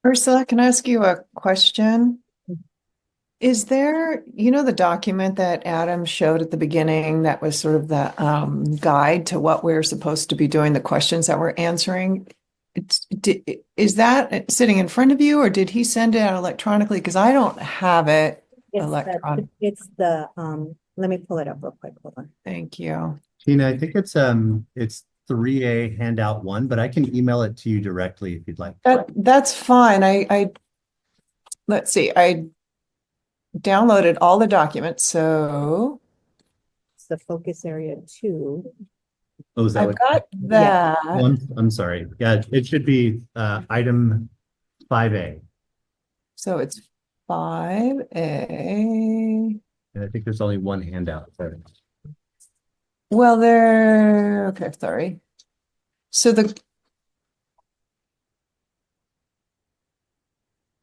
Ursula, can I ask you a question? Is there, the document that Adam showed at the beginning that was sort of the guide to what we're supposed to be doing, the questions that we're answering? Is that sitting in front of you, or did he send it out electronically? Because I don't have it electronic. It's the, let me pull it up real quick. Hold on. Thank you. Tina, I think it's 3A handout one, but I can email it to you directly if you'd like. That's fine. Let's see. I downloaded all the documents, so It's the focus area 2. Oh, is that I've what? got Yeah. that. I'm sorry. Yeah, it should be item 5A. So it's 5A. And I think there's only one handout for it. Well, okay, sorry. So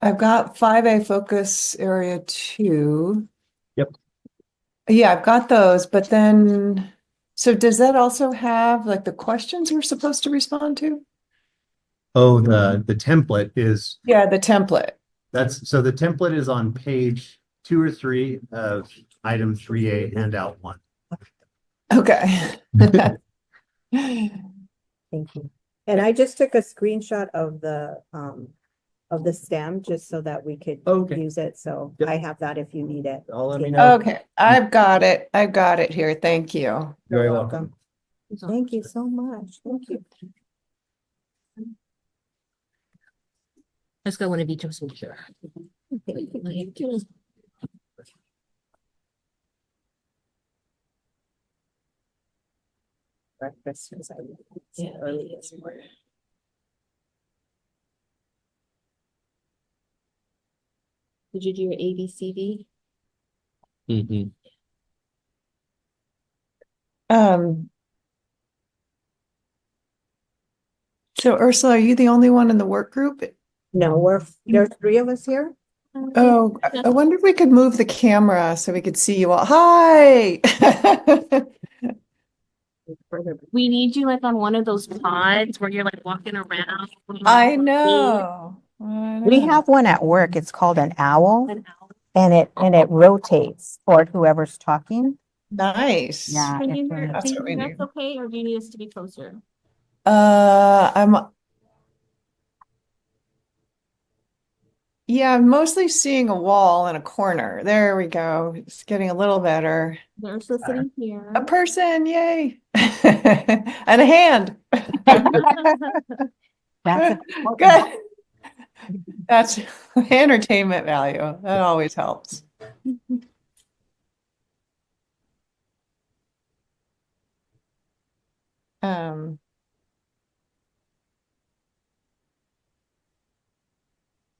I've got 5A focus area 2. Yep. Yeah, I've got those, but then, so does that also have like the questions we're supposed to respond to? Oh, the template is Yeah, the template. so the template is on page 2 or 3 of item 3A handout 1. Okay. Thank you. And I just took a screenshot of the stem just so that we could Okay. use it. So Yep. I have that if you need it. I'll let me Tina. know. Okay, I've got it. I've got it here. Thank you. You're very welcome. Thank you so much. Thank you. Let's go one of each of us. Sure. Breakfast was Yeah. early this morning. Did you do your ABCD? Mm-hmm. Um, so Ursula, are you the only one in the work group? No, there's 3 of us here. Oh, I wonder if we could move the camera so we could see you all. Hi. We need you like on one of those pods where you're like walking around. I know. We have one at work. It's called an owl, An hour. and it rotates toward whoever's talking. Nice. Yeah. Can you it's hear, really- That's can you what we hear need. us okay, or do you need us to be closer? I'm mostly seeing a wall in a corner. There we go. It's getting a little better. They're still sitting here. A person, yay. And a hand. That's Good. That's entertainment value. That always helps. Um,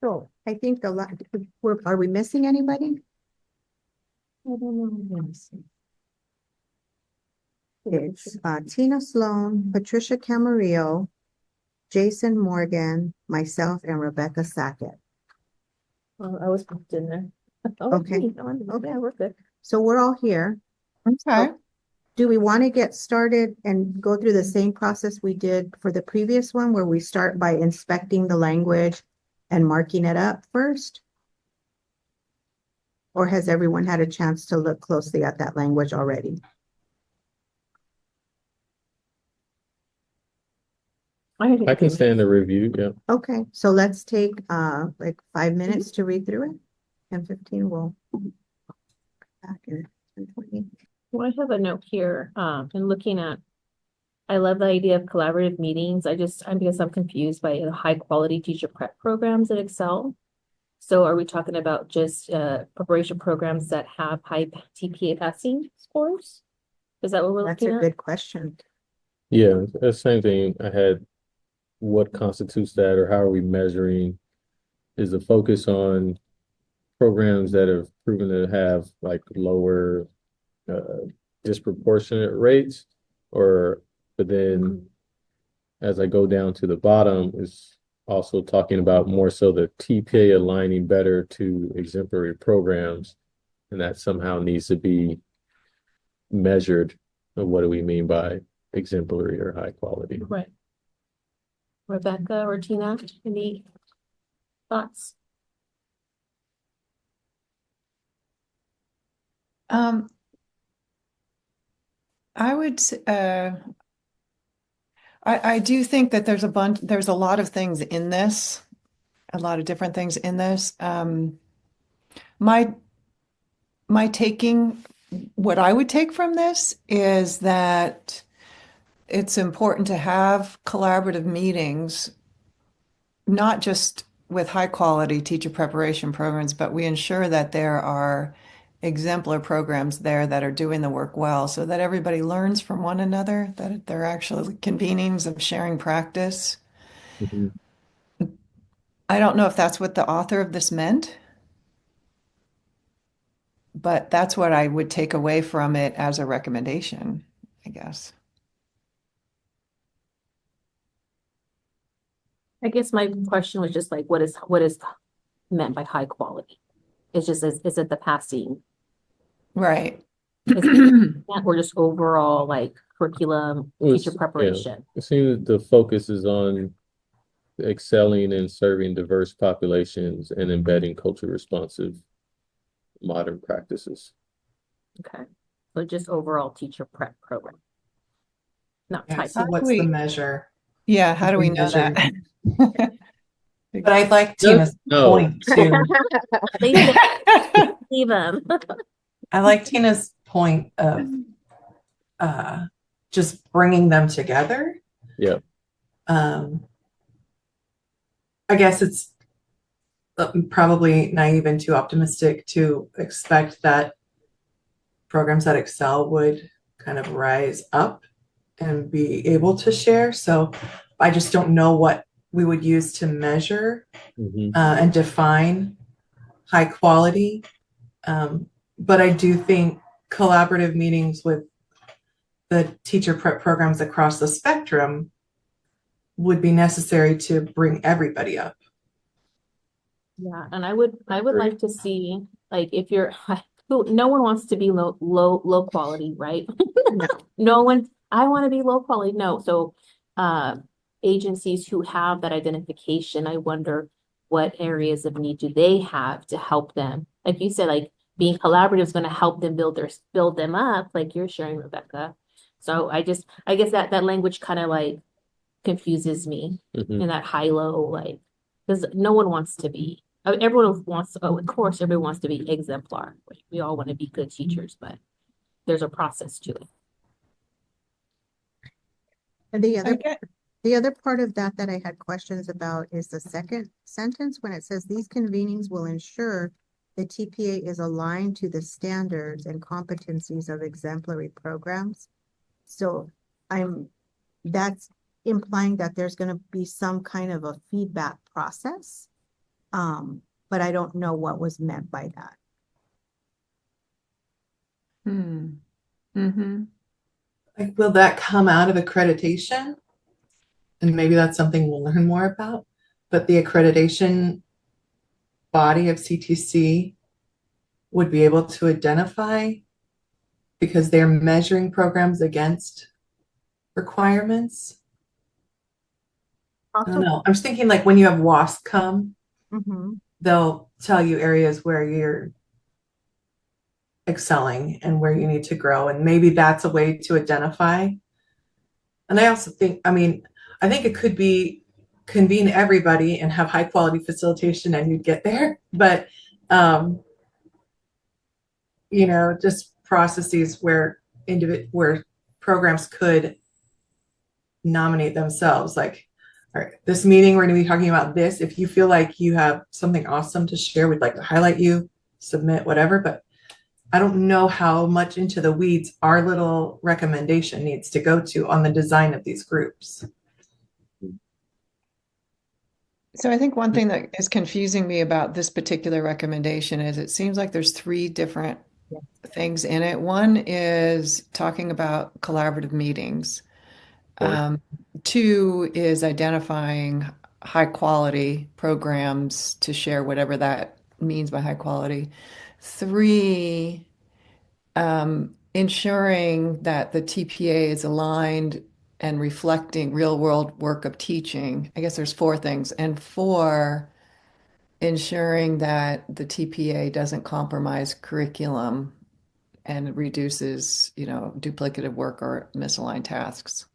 So I think are we missing anybody? I don't know. It's Tina Sloan, Patricia Camarillo, Jason Morgan, myself, and Rebecca Sackett. Oh, I was popped in there. Okay. Okay, we're good. So we're all here. okay. Do we want to get started and go through the same process we did for the previous one, where we start by inspecting the language and marking it up first? Or has everyone had a chance to look closely at that language already? I can stand the review, yeah. Okay, so let's take like 5 minutes to read through it, and 15 will back in 20. Well, I have a note here, and looking at, I love the idea of collaborative meetings. I guess I'm confused by the high quality teacher prep programs at Excel. So are we talking about just preparation programs that have high TPA passing scores? Is that what we're That's looking a at? good question. Yeah, the same thing. I had what constitutes that, or how are we measuring? Is the focus on programs that have proven to have like lower disproportionate rates, but then as I go down to the bottom is also talking about more so the TPA aligning better to exemplary programs, and that somehow needs to be measured. What do we mean by exemplary or high quality? Right. Rebecca or Tina, any? Thoughts? Um, I would, I do think that there's a lot of things in this, a lot of different things in this. My, my taking, what I would take from this is that it's important to have collaborative meetings, not just with high quality teacher preparation programs, but we ensure that there are exemplar programs there that are doing the work well so that everybody learns from one another, that they're actually convenings of sharing practice. Mhm. I don't know if that's what the author of this meant, but that's what I would take away from it as a recommendation, I guess. I guess my question was just like, what is meant by high quality? It's just, is it the passing? Right. Is it or just overall like curriculum, teacher Yeah, preparation? it seems the focus is on excelling and serving diverse populations and embedding culture responsive modern practices. Okay. So just overall teacher prep program, not Yeah, type. so what's the measure? Yeah, how do we We know measure. that? But I like No, Tina's no. point too. Leave leave them. I like Tina's point of uh, just bringing them together. Yeah. Um, I guess it's probably naive and too optimistic to expect that programs that excel would kind of rise up and be able to share. So I just don't know what we would use to measure Mhm. and define high quality. But I do think collaborative meetings with the teacher prep programs across the spectrum would be necessary to bring everybody up. Yeah, and I would like to see like if you're no one wants to be low quality, right? No. No one, I want to be low quality. No. So agencies who have that identification, I wonder what areas of need do they have to help them? Like you said, like being collaborative is going to help them build them up, like you're sharing, Rebecca. So I guess that language kind of like confuses me Mhm. in that high-low, like, because no one wants to be, everyone wants, oh, of course, everyone wants to be exemplar. Right? We all want to be good teachers, but there's a process to it. And I get, the other part of that that I had questions about is the second sentence when it says these convenings will ensure the TPA is aligned to the standards and competencies of exemplary programs. So that's implying that there's going to be some kind of a feedback process. But I don't know what was meant by that. mm-hmm. Like, will that come out of accreditation? And maybe that's something we'll learn more about. But the accreditation body of CTC would be able to identify because they're measuring programs against requirements. I don't know. I'm just thinking like when you have WASP come, Mhm. they'll tell you areas where you're excelling and where you need to grow. And maybe that's a way to identify. And I also think, I mean, I think it could be convene everybody and have high quality facilitation and you'd get there. But, you know, just processes where where programs could nominate themselves. Like, all right, this meeting, we're going to be talking about this. If you feel like you have something awesome to share, we'd like to highlight you, submit, whatever. But I don't know how much into the weeds our little recommendation needs to go to on the design of these groups. So I think one thing that is confusing me about this particular recommendation is it seems like there's three different things in it. One is talking about collaborative meetings. Um, Two is identifying high quality programs to share whatever that means by high quality. Three, ensuring that the TPA is aligned and reflecting real world work of teaching. I guess there's four things. And four, ensuring that the TPA doesn't compromise curriculum and reduces, duplicative work or misaligned tasks.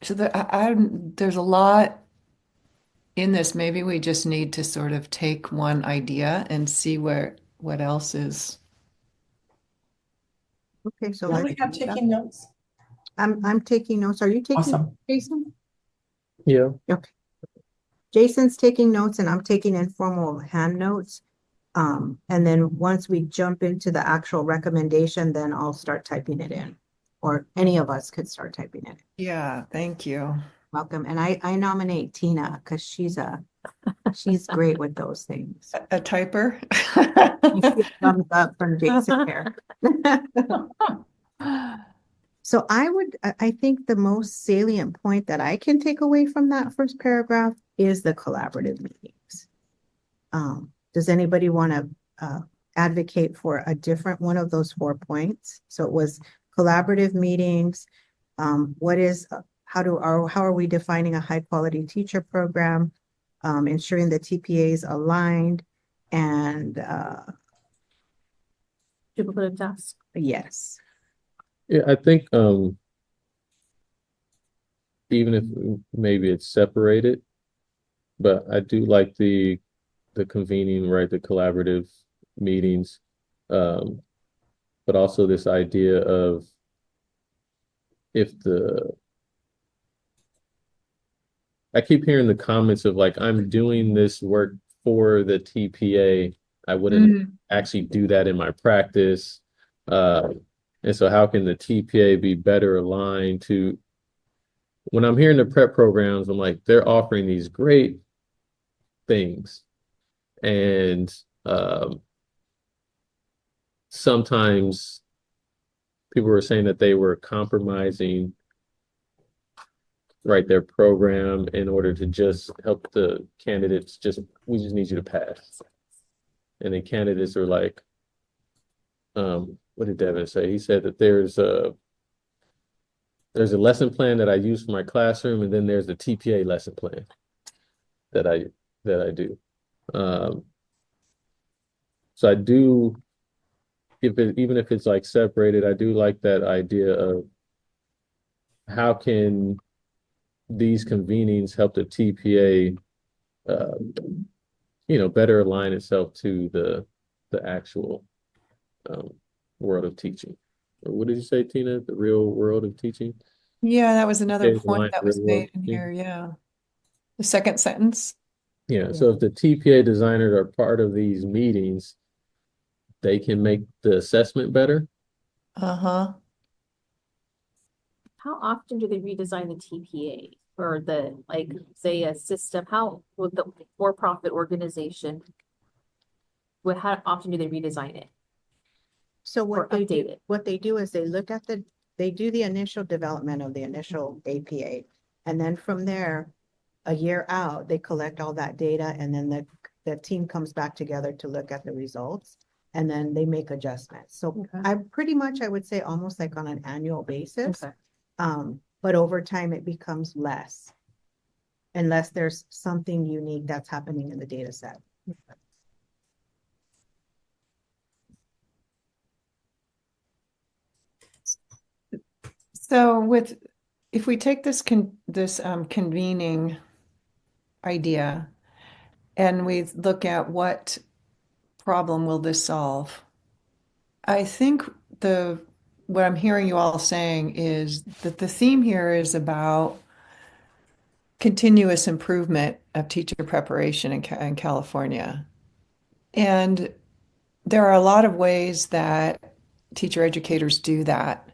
So there's a lot in this. Maybe we just need to sort of take one idea and see what else is. Okay, so Do let's we have do that. taking notes? I'm taking notes. Are you taking, Awesome. Jason? Yeah. Okay. Jason's taking notes and I'm taking informal hand notes. And then once we jump into the actual recommendation, then I'll start typing it in. Or any of us could start typing it. Yeah, thank you. Welcome. And I nominate Tina because she's great with those things. A typer? Thumbs up from Jason here. So I think the most salient point that I can take away from that first paragraph is the collaborative meetings. Does anybody want to advocate for a different one of those 4 points? So it was collaborative meetings. How are we defining a high quality teacher program? Ensuring the TPAs aligned and Duplicative tasks. yes. Yeah, I think even if maybe it's separated, but I do like the convening, right, the collaborative meetings, but also this idea of if I keep hearing the comments of like, I'm doing this work for the TPA. I wouldn't actually do that in my practice. And so how can the TPA be better aligned to, when I'm hearing the prep programs, I'm like, they're offering these great things. And sometimes people were saying that they were compromising, right, their program in order to just help the candidates, we just need you to pass. And the candidates are like, what did Devin say? He said that there's a lesson plan that I use for my classroom, and then there's the TPA lesson plan that I do. So I do, even if it's like separated, I do like that idea of how can these convenings help the TPA, better align itself to the actual world of teaching. Or what did you say, Tina? The real world of teaching? Yeah, that was another Okay, point that was real world made in teaching. here. Yeah. The second sentence. Yeah, so if the TPA designers are part of these meetings, they can make the assessment better. Uh-huh. How often do they redesign the TPA or say a system? How with the for-profit organization, how often do they redesign it? So Or update it? what they do is they do the initial development of the initial APA. And then from there, a year out, they collect all that data and then the team comes back together to look at the results and then they make adjustments. So Okay. I would say almost like on an annual basis. Okay. But over time it becomes less unless there's something unique that's happening in the data set. So if we take this convening idea and we look at what problem will this solve, I think what I'm hearing you all saying is that the theme here is about continuous improvement of teacher preparation in California. And there are a lot of ways that teacher educators do that.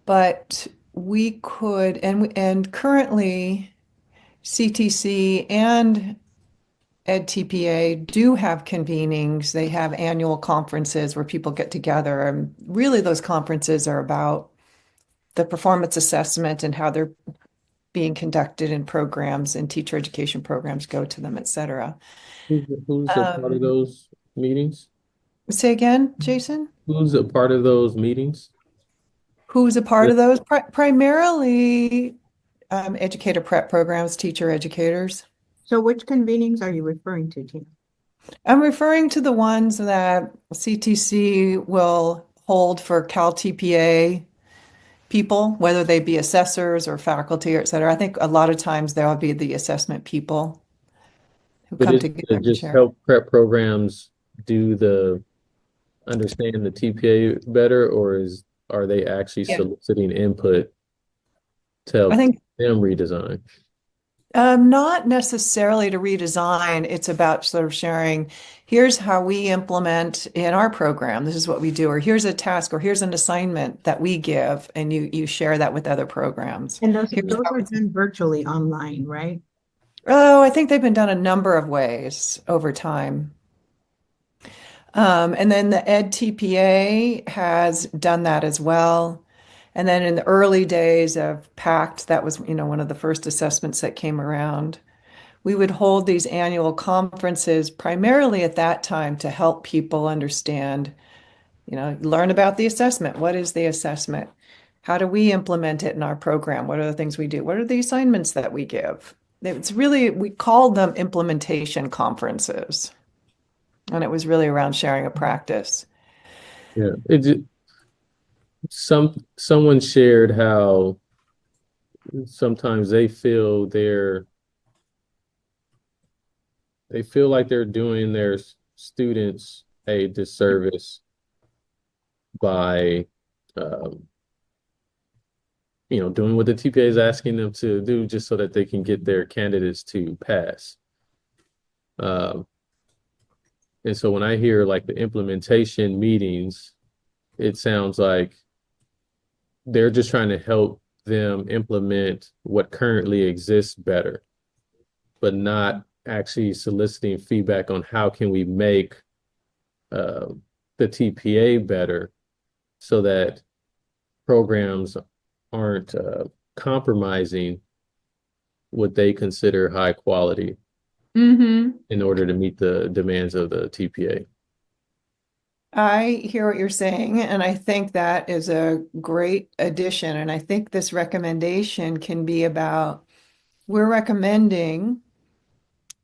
But we could, and currently CTC and EdTPA do have convenings. They have annual conferences where people get together. And really, those conferences are about the performance assessment and how they're being conducted in programs and teacher education programs go to them, et cetera. Who's a part of those meetings? Say again, Jason? Who's a part of those meetings? Who's a part of those? Primarily educator prep programs, teacher educators. So which convenings are you referring to, Tina? I'm referring to the ones that CTC will hold for Cal TPA people, whether they be assessors or faculty or et cetera. I think a lot of times there will be the assessment people who But come is together it and just share. help prep programs do the understand the TPA better, or are they actually Yeah. soliciting input to I help think them redesign? not necessarily to redesign. It's about sort of sharing, here's how we implement in our program. This is what we do, or here's a task, or here's an assignment that we give, and you share that with other programs. And those Here's how are it's- done virtually online, right? Oh, I think they've been done a number of ways over time. And then the Ed TPA has done that as well. And then in the early days of PACT, that was, one of the first assessments that came around. We would hold these annual conferences primarily at that time to help people understand, learn about the assessment. What is the assessment? How do we implement it in our program? What are the things we do? What are the assignments that we give? It's really, we called them implementation conferences. And it was really around sharing a practice. Yeah. Someone shared how sometimes they feel like they're doing their students a disservice by um, doing what the TPA is asking them to do just so that they can get their candidates to pass. Um, and so when I hear like the implementation meetings, it sounds like they're just trying to help them implement what currently exists better, but not actually soliciting feedback on how can we make uh, the TPA better so that programs aren't compromising what they consider high quality Mm-hmm. in order to meet the demands of the TPA. I hear what you're saying, and I think that is a great addition. And I think this recommendation can be about we're recommending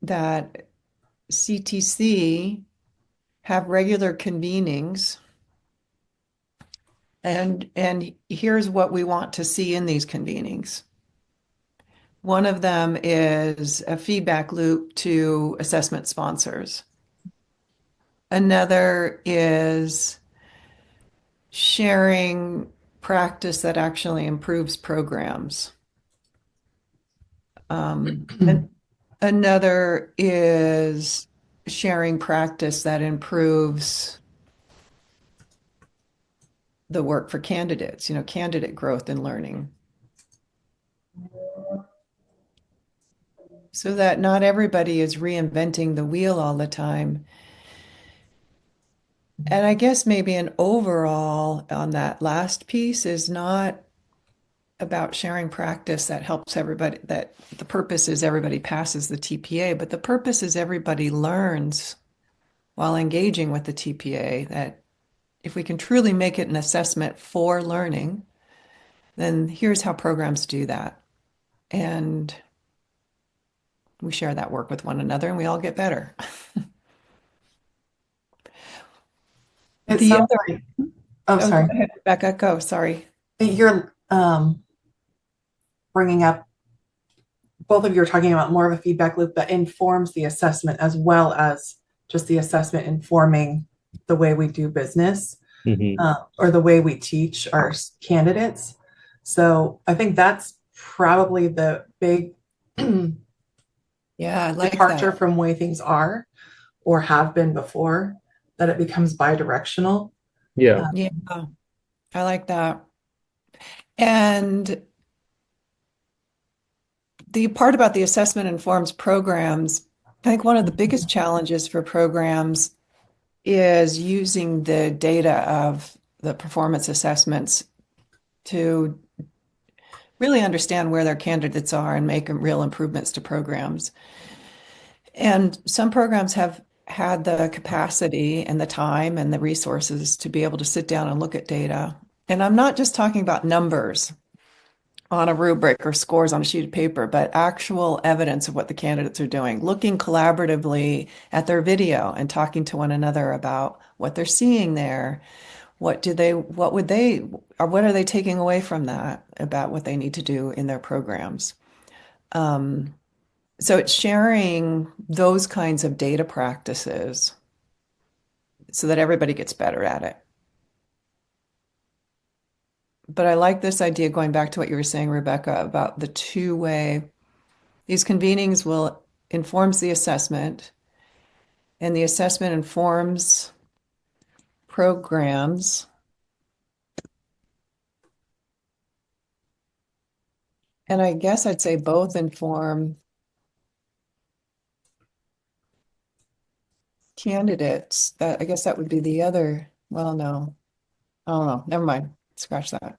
that CTC have regular convenings, and here's what we want to see in these convenings. One of them is a feedback loop to assessment sponsors. Another is sharing practice that actually improves programs. And another is sharing practice that improves the work for candidates, candidate growth and learning. So that not everybody is reinventing the wheel all the time. And I guess maybe an overall on that last piece is not about sharing practice that helps everybody, that the purpose is everybody passes the TPA, but the purpose is everybody learns while engaging with the TPA, that if we can truly make it an assessment for learning, then here's how programs do that. And we share that work with one another and we all get better. It The sounds other, like, oh, oh, go sorry. ahead, Becca, go, sorry. You're bringing up, both of you are talking about more of a feedback loop that informs the assessment as well as just the assessment informing the way we do business or the way we teach our candidates. So I think that's probably the big Yeah, I like departure that. from way things are or have been before, that it becomes bi-directional. Yeah. Yeah, I like that. And the part about the assessment informs programs, I think one of the biggest challenges for programs is using the data of the performance assessments to really understand where their candidates are and make real improvements to programs. And some programs have had the capacity and the time and the resources to be able to sit down and look at data. And I'm not just talking about numbers, on a rubric or scores on a sheet of paper, but actual evidence of what the candidates are doing, looking collaboratively at their video and talking to one another about what they're seeing there. What would they, or what are they taking away from that about what they need to do in their programs? So it's sharing those kinds of data practices so that everybody gets better at it. But I like this idea going back to what you were saying, Rebecca, about the two-way. These convenings will informs the assessment, and the assessment informs programs. And I guess I'd say both inform candidates. That I guess that would be the other. Well, no. I don't know. Never mind. Scratch that.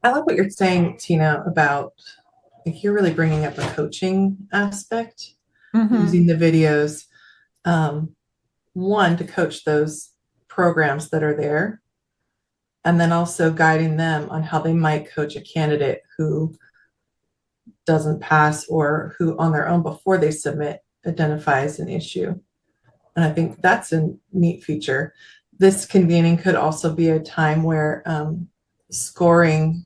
I like what you're saying, Tina, about like you're really bringing up a coaching aspect using the videos. One, to coach those programs that are there, and then also guiding them on how they might coach a candidate who doesn't pass or who on their own before they submit identifies an issue. And I think that's a neat feature. This convening could also be a time where scoring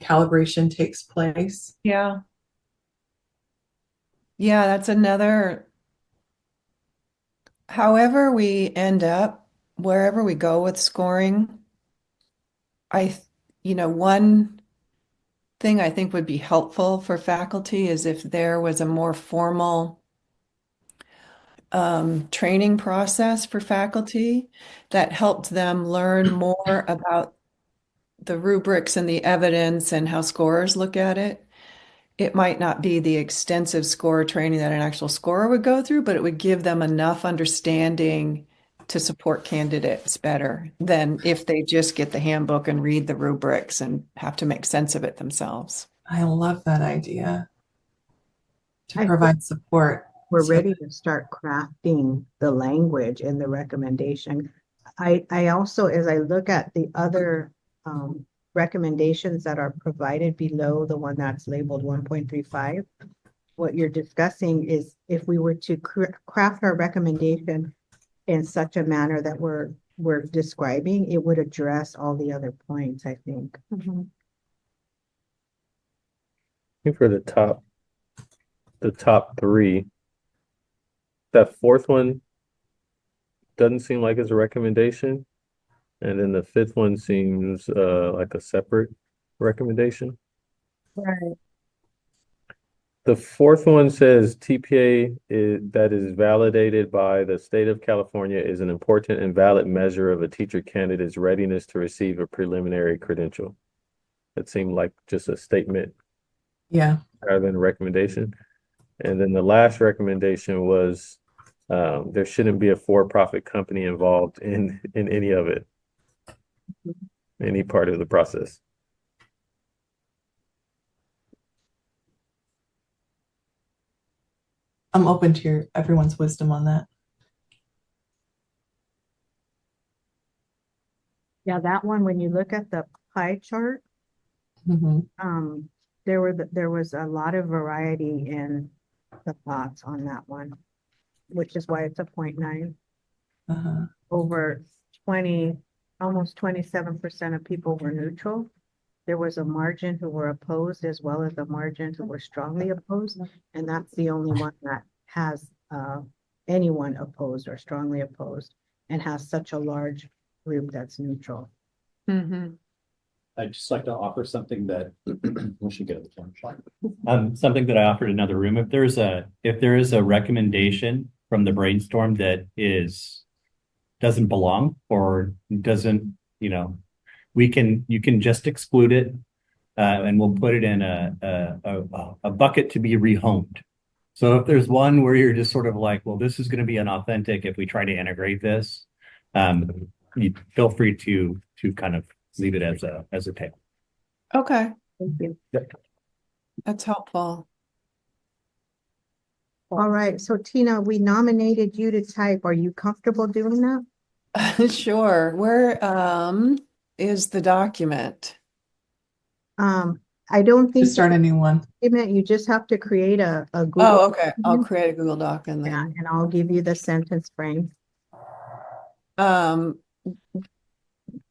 calibration takes place. Yeah. Yeah, that's another. However we end up, wherever we go with scoring, one thing I think would be helpful for faculty is if there was a more formal training process for faculty that helped them learn more about the rubrics and the evidence and how scorers look at it. It might not be the extensive score training that an actual scorer would go through, but it would give them enough understanding to support candidates better than if they just get the handbook and read the rubrics and have to make sense of it themselves. I love that idea to I provide support. We're So- ready to start crafting the language in the recommendation. I also, as I look at the other recommendations that are provided below the one that's labeled 1.35, what you're discussing is if we were to craft our recommendation in such a manner that we're describing, it would address all the other points, I think. I think for the top three, that fourth one doesn't seem like it's a recommendation. And then the fifth one seems like a separate recommendation. Right. The fourth one says TPA that is validated by the state of California is an important and valid measure of a teacher candidate's readiness to receive a preliminary credential. It seemed like just a statement Yeah. rather than a recommendation. And then the last recommendation was there shouldn't be a for-profit company involved in any of it, any part of the process. I'm open to everyone's wisdom on that. Yeah, that one, when you look at the pie chart, Mhm. there was a lot of variety in the thoughts on that one, which is why it's a 0.9. Uh-huh. Over 20, almost 27% of people were neutral. There was a margin who were opposed as well as a margin who were strongly opposed. And that's the only one that has anyone opposed or strongly opposed and has such a large group that's neutral. I'd just like to offer something that we should get at the phone. Something that I offered in another room. If there is a recommendation from the brainstorm that doesn't belong or doesn't, you can just exclude it, and we'll put it in a bucket to be rehomed. So if there's one where you're just sort of like, well, this is going to be inauthentic if we try to integrate this, you feel free to kind of leave it as a table. Okay, Thank you. that's helpful. All right, so Tina, we nominated you to type. Are you comfortable doing that? Sure. Where is the document? I don't To think start a new one. you just have to create a Google. Oh, okay. I'll document. create a Google Doc and Yeah, then and I'll give you the sentence frame. um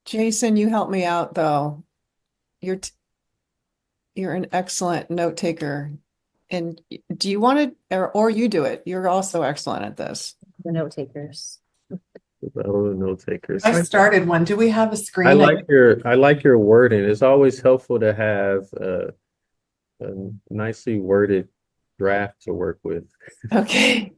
Jason, you help me out though. You're t you're an excellent note taker. And do you want to or you do it? You're also excellent at this. The note takers. Oh, note takers. I started one. Do we have a I screen? like your wording. It's always helpful to have a nicely worded draft to work with. Okay.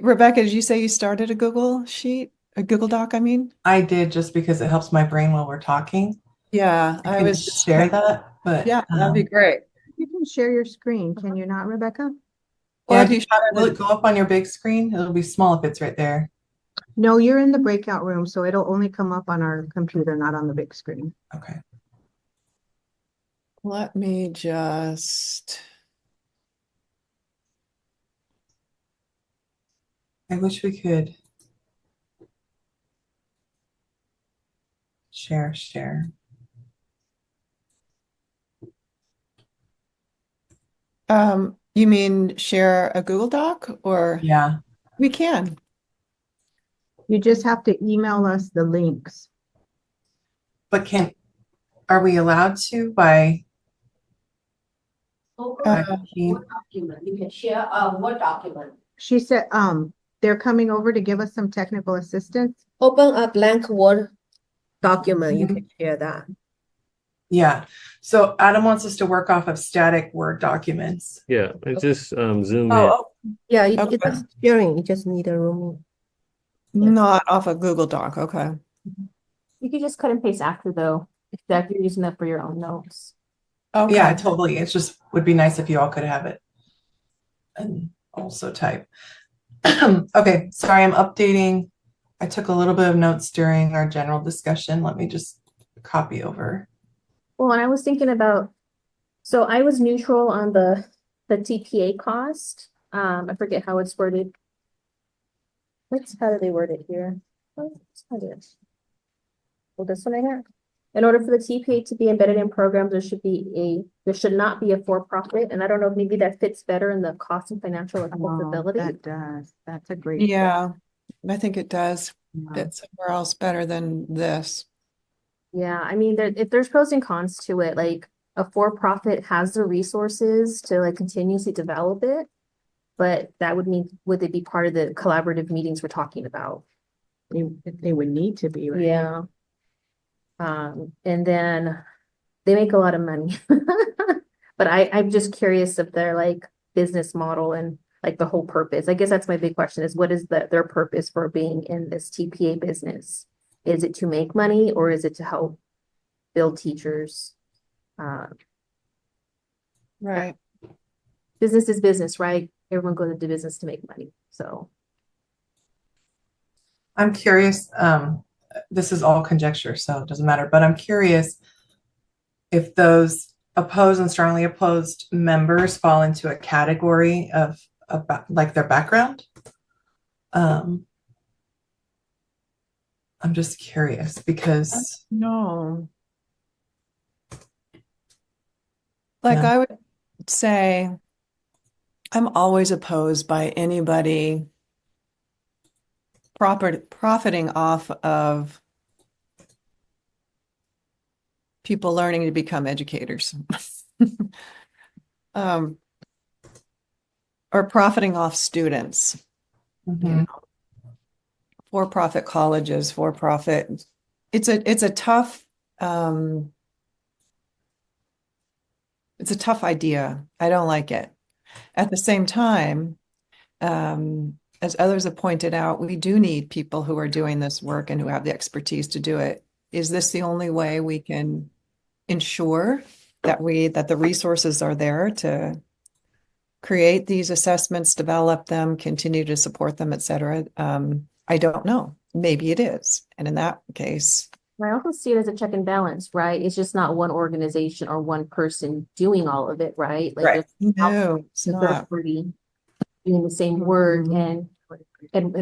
Rebecca, did you say you started a Google sheet? A Google Doc, I mean? I did just because it helps my brain while we're talking. Yeah, I I can was just share that, but yeah, that'd be great. You can share your screen, can you not, Rebecca? Or yeah, if you will shared it go up on your big screen? It'll be small if it's right there. No, you're in the breakout room, so it'll only come up on our computer, not on the big screen. Okay. let me just I wish we could share. you mean share a Google Doc or Yeah, we can. You just have to email us the links. but are we allowed to by Uh, key? Document, you can share a Word document. She said, they're coming over to give us some technical assistance. Open a blank Word document, you can share that. Yeah. So Adam wants us to work off of static Word documents. Yeah, and just zoom in. oh, Yeah, Okay. it's sharing, you just need a room. not off a Google Doc. Okay. You could just cut and paste after though, if you're using that for your own notes. Okay. Yeah, totally. It's just would be nice if you all could have it and also type. Okay, sorry, I'm updating. I took a little bit of notes during our general discussion. Let me just copy over. Well, and I was thinking about, so I was neutral on the TPA cost. I forget how it's worded. How do they word it here? Oh, it's not it. Well, this one I have. In order for the TPA to be embedded in programs, there should not be a for-profit, and I don't know if maybe that fits better in the cost and financial accessibility. That does. That's a great. Yeah, I think it does Yeah. fit somewhere else better than this. Yeah, I mean, if there's pros and cons to it, like a for-profit has the resources to like continuously develop it, but that would mean, would it be part of the collaborative meetings we're talking about? They would need to be, right? Yeah. And then they make a lot of money. But I'm just curious if their like business model and like the whole purpose. I guess that's my big question is what is their purpose for being in this TPA business? Is it to make money or is it to help build teachers? Right. Business is business, right? Everyone goes into business to make money. So I'm curious, this is all conjecture, so it doesn't matter, but I'm curious if those opposed and strongly opposed members fall into a category of like their background. I'm just curious because No. Like Yeah. I would say, I'm always opposed by anybody profiting off of people learning to become educators. Or profiting off students, mhm. for-profit colleges, for-profit. It's a tough idea. I don't like it. At the same time, as others have pointed out, we do need people who are doing this work and who have the expertise to do it. Is this the only way we can ensure that the resources are there to create these assessments, develop them, continue to support them, et cetera? I don't know. Maybe it is. And in that case, I also see it as a check and balance, right? It's just not one organization or one person doing all of it, right? Like right. there's No, it's a not. third party doing the same work and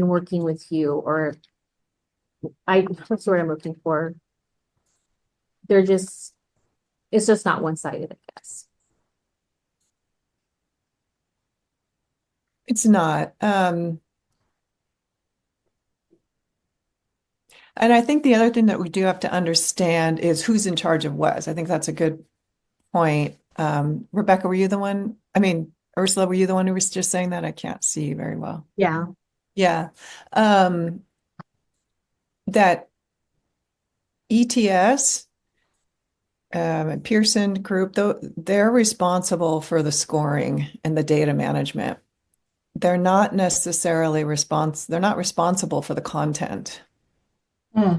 working with you, or what's the word I'm looking for? It's just not one-sided, I guess. It's not. And I think the other thing that we do have to understand is who's in charge of what. I think that's a good point. Rebecca, were you the one? I mean, Ursula, were you the one who was just saying that? I can't see you very well. Yeah. Yeah. That ETS, and Pearson Group, though, they're responsible for the scoring and the data management. They're not necessarily they're not responsible for the content. Hmm.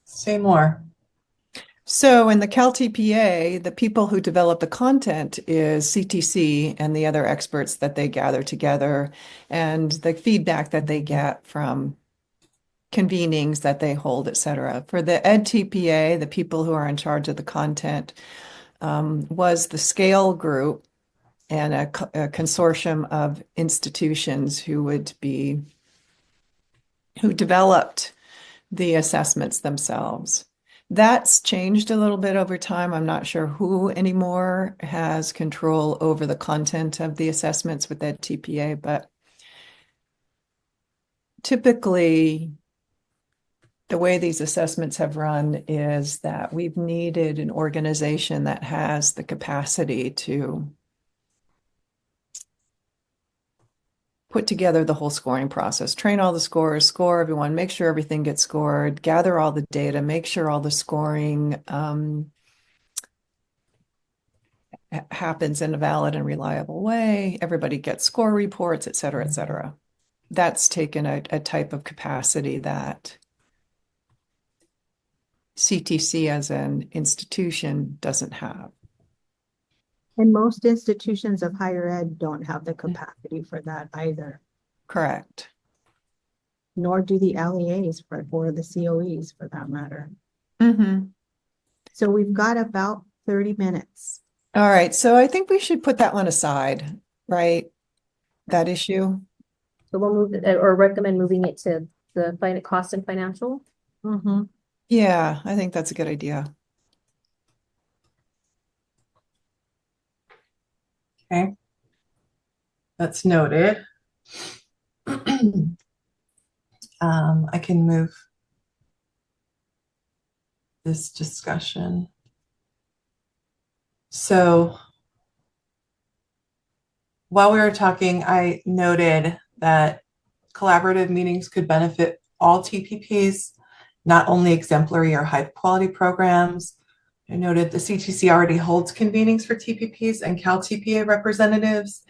Say more. So in the CalTPA, the people who develop the content is CTC and the other experts that they gather together and the feedback that they get from convenings that they hold, et cetera. For the EdTPA, the people who are in charge of the content was the Scale Group and a consortium of institutions who developed the assessments themselves. That's changed a little bit over time. I'm not sure who anymore has control over the content of the assessments with that TPA, but typically the way these assessments have run is that we've needed an organization that has the capacity to put together the whole scoring process, train all the scorers, score everyone, make sure everything gets scored, gather all the data, make sure all the scoring happens in a valid and reliable way. Everybody gets score reports, et cetera, et cetera. That's taken a type of capacity that CTC as an institution doesn't have. And most institutions of higher ed don't have the capacity for that either, Correct. nor do the LEAs or the COEs for that matter. Mm-hmm. So we've got about 30 minutes. All right. So I think we should put that one aside, right? That issue. So we'll move it or recommend moving it to the cost and financial. Mm-hmm. Yeah, I think that's a good idea. Okay. That's noted. I can move this discussion. So while we were talking, I noted that collaborative meetings could benefit all TPPs, not only exemplary or high quality programs. I noted the CTC already holds convenings for TPPs and CalTPA representatives.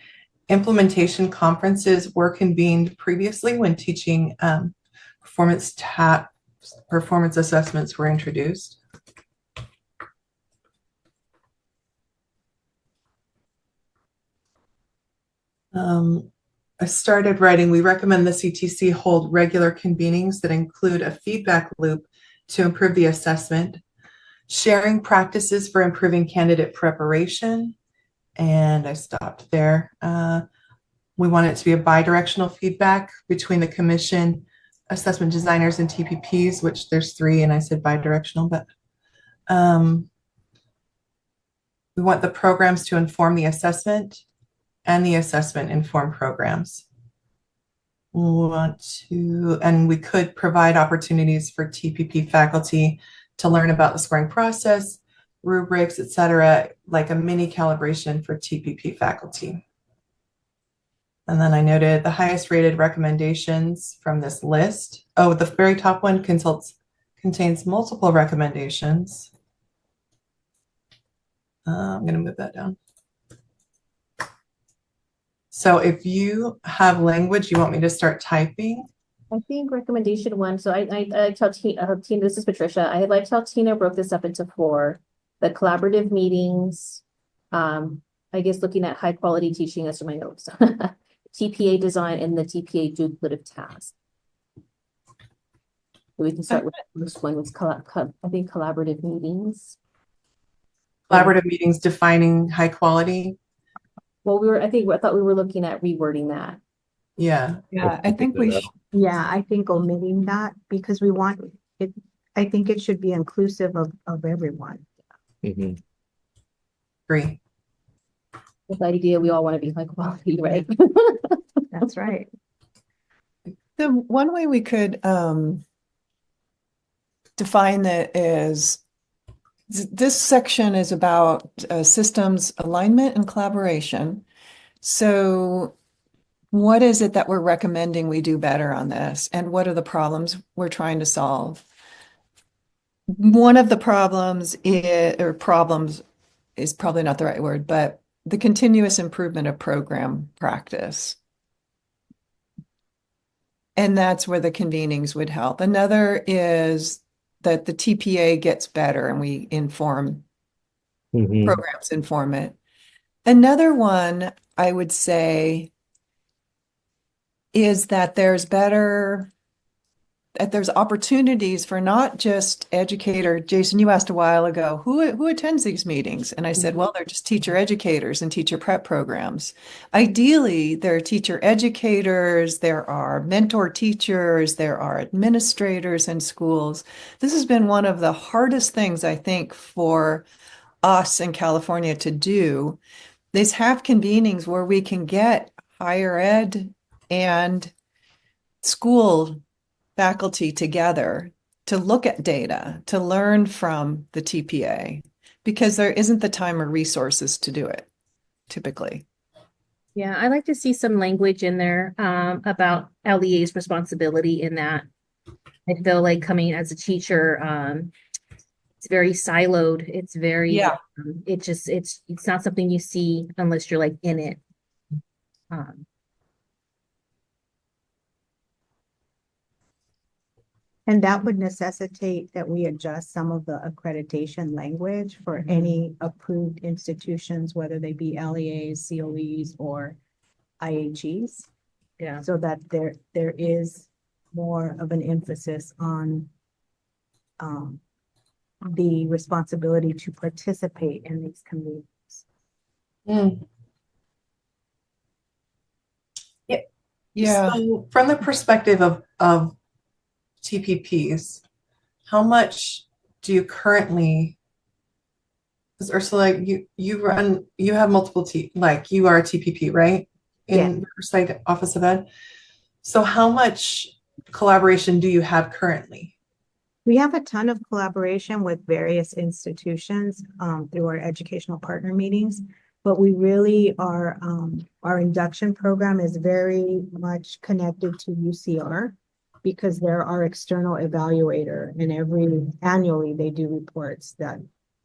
Implementation conferences were convened previously when teaching performance assessments were introduced. I started writing, we recommend the CTC hold regular convenings that include a feedback loop to improve the assessment, sharing practices for improving candidate preparation, and I stopped there. We want it to be a bi-directional feedback between the commission, assessment designers, and TPPs, which there's 3, and I said bi-directional, but we want the programs to inform the assessment and the assessment inform programs. We want to, and we could provide opportunities for TPP faculty to learn about the scoring process, rubrics, etc., like a mini calibration for TPP faculty. And then I noted the highest rated recommendations from this list. Oh, the very top one contains multiple recommendations. I'm going to move that down. So if you have language you want me to start typing. I think recommendation 1. So I tell Tina, this is Patricia. I liked how Tina broke this up into 4. The collaborative meetings, I guess looking at high quality teaching, that's in my notes. TPA design and the TPA duplicative task. So we can start with this one with I think collaborative meetings. Collaborative meetings defining high quality. Well, I thought we were looking at rewording that. Yeah. Yeah, I think we, Yeah, I think omitting that because we want it, I think it should be inclusive of everyone. Mhm. Agree. With the idea, we all want to be high quality, right? That's right. the one way we could define that is this section is about systems alignment and collaboration. So what is it that we're recommending we do better on this? And what are the problems we're trying to solve? One of the problems is probably not the right word, but the continuous improvement of program practice. And that's where the convenings would help. Another is that the TPA gets better and we inform Mhm. programs, inform it. Another one I would say is that there's opportunities for not just educator. Jason, you asked a while ago, who attends these meetings? And I said, well, they're just teacher educators and teacher prep programs. Ideally, there are teacher educators, there are mentor teachers, there are administrators in schools. This has been one of the hardest things, I think, for us in California to do, is have convenings where we can get higher ed and school faculty together to look at data, to learn from the TPA, because there isn't the time or resources to do it typically. Yeah, I like to see some language in there about LEA's responsibility in that. I feel like coming as a teacher, it's very siloed. It's very, Yeah. it's not something you see unless you're like in it. Um, And that would necessitate that we adjust some of the accreditation language for any approved institutions, whether they be LEAs, COEs, or IHEs. yeah. So that there is more of an emphasis on the responsibility to participate in these communities. Mm. Yeah. So from the perspective of TPPs, how much do you currently, because Ursula, you have multiple like you are a TPP, right? In Riverside Office of Ed. So how much collaboration do you have currently? We have a ton of collaboration with various institutions through our educational partner meetings, but we really our induction program is very much connected to UCR because they're our external evaluator, and annually they do reports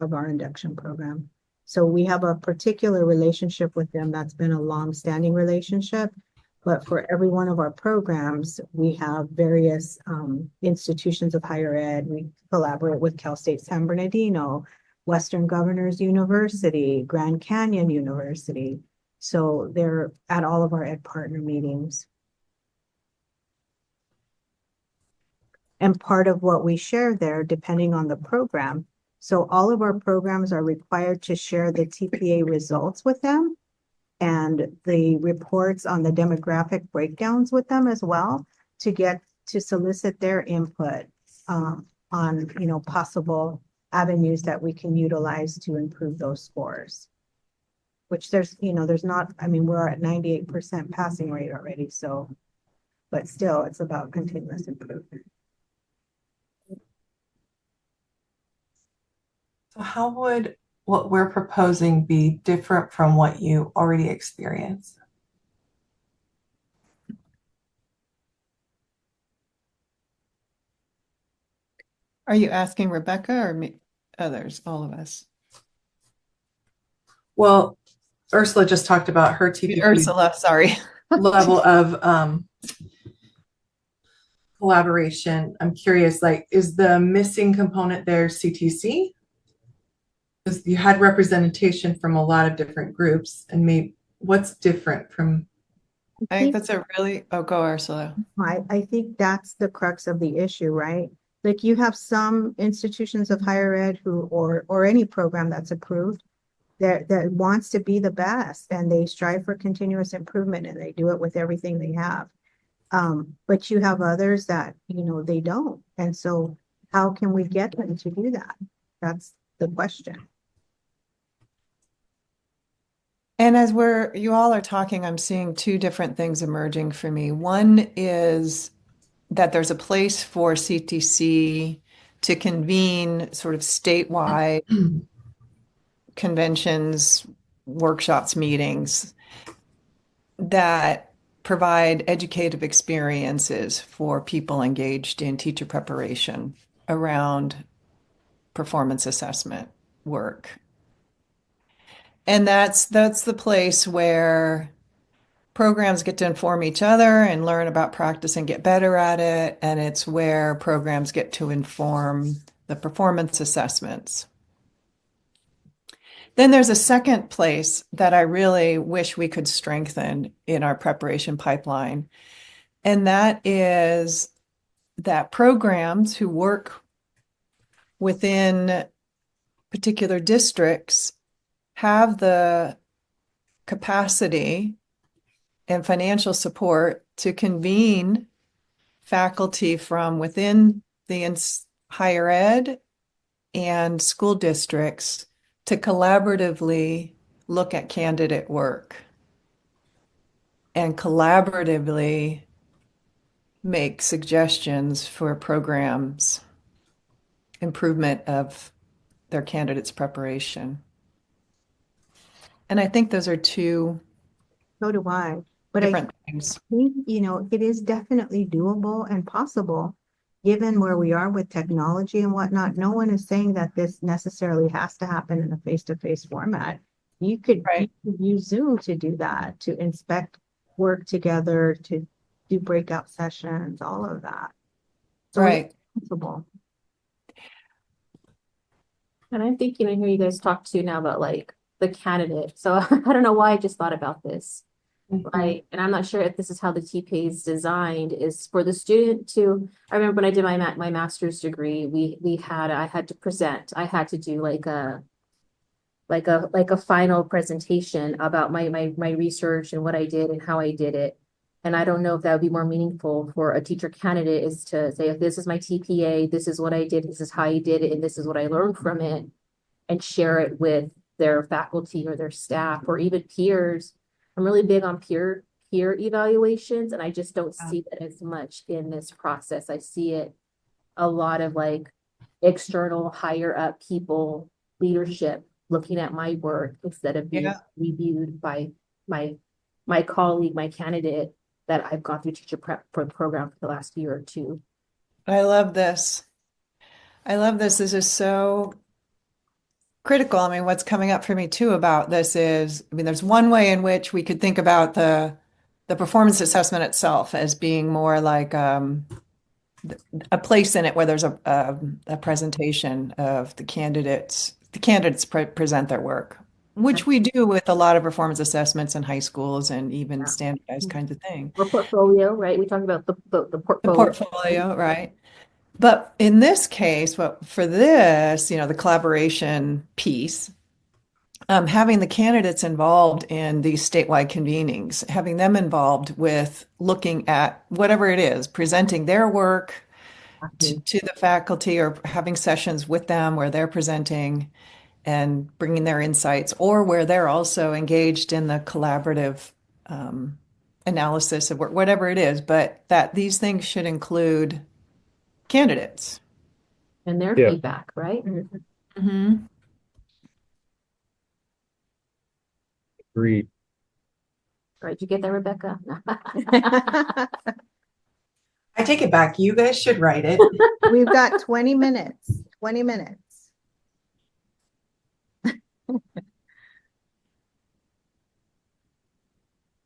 of our induction program. So we have a particular relationship with them that's been a long-standing relationship. But for every one of our programs, we have various institutions of higher ed. We collaborate with Cal State San Bernardino, Western Governors University, Grand Canyon University. So they're at all of our ed partner meetings. And part of what we share there, depending on the program, so all of our programs are required to share the TPA results with them and the reports on the demographic breakdowns with them as well to solicit their input on possible avenues that we can utilize to improve those scores. Which there's not, I mean, we're at 98% passing rate already, so, but still it's about continuous improvement. So how would what we're proposing be different from what you already experience? Are you asking Rebecca or me, others, all of us? Well, Ursula just talked about her TPP Ursula, sorry. level of collaboration. I'm curious, like, is the missing component there CTC? Because you had representation from a lot of different groups, and maybe what's different from? I think that's a really, oh, go Ursula. I think that's the crux of the issue, right? Like you have some institutions of higher ed or any program that's approved that wants to be the best and they strive for continuous improvement and they do it with everything they have. But you have others that, they don't. And so how can we get them to do that? That's the question. And as you all are talking, I'm seeing two different things emerging for me. One is that there's a place for CTC to convene sort of statewide conventions, workshops, meetings that provide educative experiences for people engaged in teacher preparation around performance assessment work. And that's the place where programs get to inform each other and learn about practice and get better at it. And it's where programs get to inform the performance assessments. Then there's a second place that I really wish we could strengthen in our preparation pipeline. And that is that programs who work within particular districts have the capacity and financial support to convene faculty from within the higher ed and school districts to collaboratively look at candidate work and collaboratively make suggestions for programs, improvement of their candidates' preparation. And I think those are two So do I. But I different things. think, it is definitely doable and possible, given where we are with technology and whatnot. No one is saying that this necessarily has to happen in a face-to-face format. You could use Zoom to do that, to inspect work together, to do breakout sessions, all of that. So Right. it's possible. And I'm thinking, I hear you guys talk too now about like the candidate. So I don't know why I just thought about this. Right. And I'm not sure if this is how the TPA is designed, is for the student to, I remember when I did my master's degree, I had to present, I had to do like a final presentation about my research and what I did and how I did it. And I don't know if that would be more meaningful for a teacher candidate, is to say, if this is my TPA, this is what I did, this is how I did it, and this is what I learned from it, and share it with their faculty or their staff or even peers. I'm really big on peer evaluations, and I just don't see that as much in this process. I see it a lot of like external higher up people, leadership looking at my work instead of being reviewed by my colleague, my candidate that I've gone through teacher prep program for the last year or two. I love this. I love this. This is so critical. I mean, what's coming up for me too about this is, I mean, there's one way in which we could think about the performance assessment itself as being more like a place in it where there's a presentation of the candidates. The candidates present their work, which we do with a lot of performance assessments in high schools and even standardized kinds of thing. Or portfolio, right? We talked about the The portfolio. portfolio, right? But in this case, for this, the collaboration piece, having the candidates involved in these statewide convenings, having them involved with looking at whatever it is, presenting their work to the faculty or having sessions with them where they're presenting and bringing their insights, or where they're also engaged in the collaborative analysis of work, whatever it is, but that these things should include candidates. And their Yeah. feedback, right? Mm-hmm. Agreed. Right, you get that, Rebecca? I take it back. You guys should write it. We've got 20 minutes. 20 minutes.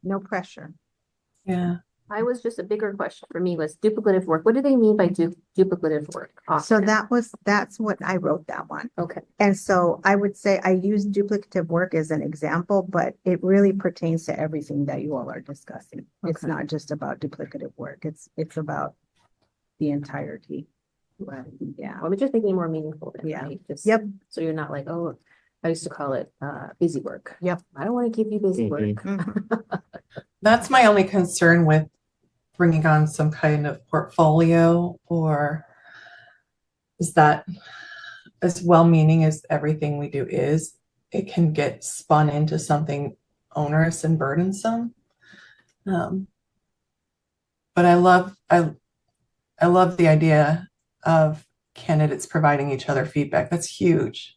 No pressure. Yeah. I was just, a bigger question for me was duplicative work. What do they mean by duplicative work? So that's what I wrote that one. Okay. And so I would say I use duplicative work as an example, but it really pertains to everything that you all are discussing. It's Okay. not just about duplicative work. It's about the entirety. Right. Yeah. I was just thinking more meaningful than Yeah. right? Just Yep. so you're not like, oh, I used to call it busy work. Yep. I don't want to give you busy work. Mhm. That's my only concern with bringing on some kind of portfolio, or is that, as well-meaning as everything we do is, it can get spun into something onerous and burdensome. But I love the idea of candidates providing each other feedback. That's huge.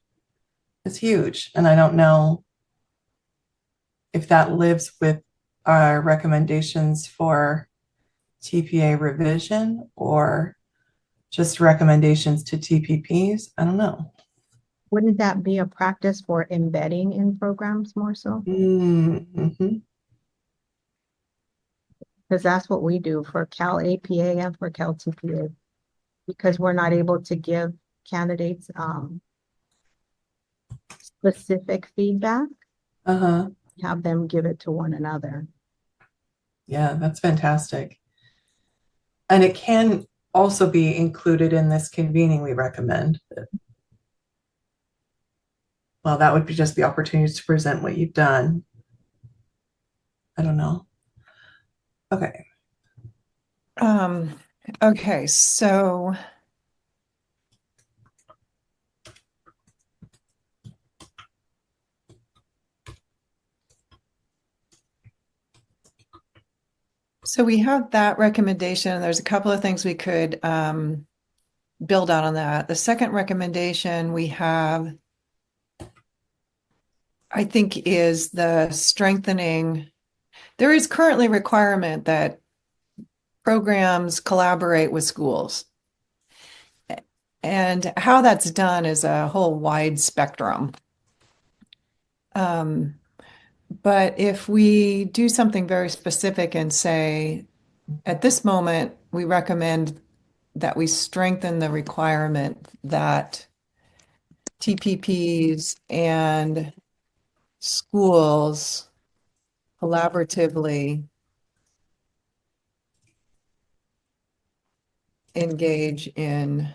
It's huge. And I don't know if that lives with our recommendations for TPA revision or just recommendations to TPPs. I don't know. Wouldn't that be a practice for embedding in programs more so? Mm-hmm. Because that's what we do for Cal APA and for Cal TPA. Because we're not able to give candidates specific feedback, Uh-huh. have them give it to one another. Yeah, that's fantastic. And it can also be included in this convening we recommend. Well, that would be just the opportunities to present what you've done. I don't know. Okay. Um, okay, so we have that recommendation. There's a couple of things we could build out on that. The second recommendation we have, I think, is the strengthening. There is currently a requirement that programs collaborate with schools. And how that's done is a whole wide spectrum. Um, but if we do something very specific and say, at this moment, we recommend that we strengthen the requirement that TPPs and schools collaboratively engage in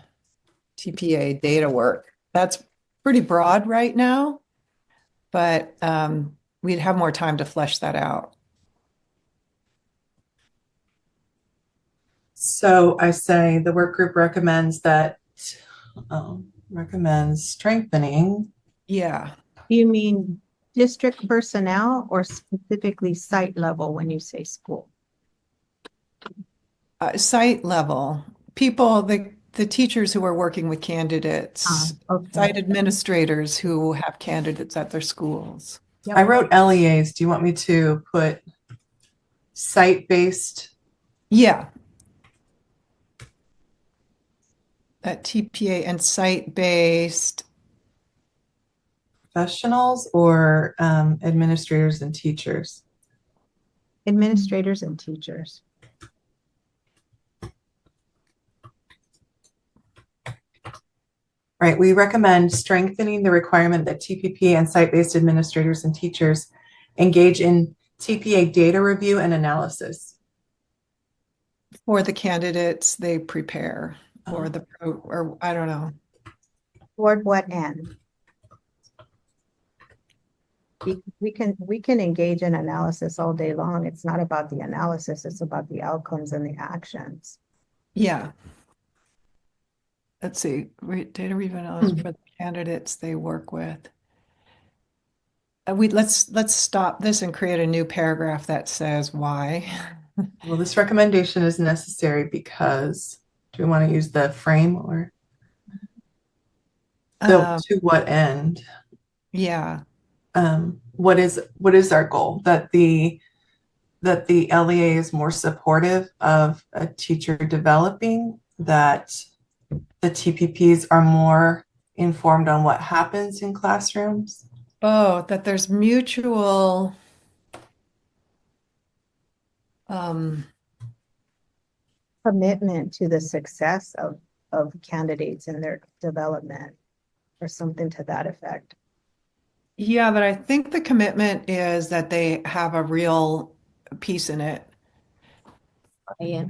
TPA data work. That's pretty broad right now, but we'd have more time to flesh that out. So I say the work group recommends strengthening. Yeah. You mean district personnel or specifically site level when you say school? Site level, people, the teachers who are working with candidates, Okay. site administrators who have candidates at their schools. Yep. I wrote LEAs. Do you want me to put site-based? Yeah. TPA and site-based. Professionals or administrators and teachers? Administrators and teachers. Right. We recommend strengthening the requirement that TPP and site-based administrators and teachers engage in TPA data review and analysis. For the candidates they prepare, or or I don't know. Toward what end? We can engage in analysis all day long. It's not about the analysis, it's about the outcomes and the actions. Yeah. Let's see, data review analysis for the candidates they work with. Let's stop this and create a new paragraph that says why. Well, this recommendation is necessary because, do we want to use the frame or to what end? Yeah. What is our goal? That the LEA is more supportive of a teacher developing, that the TPPs are more informed on what happens in classrooms. Oh, that there's mutual um, Commitment to the success of candidates and their development or something to that effect. yeah, but I think the commitment is that they have a real piece in it. Yeah.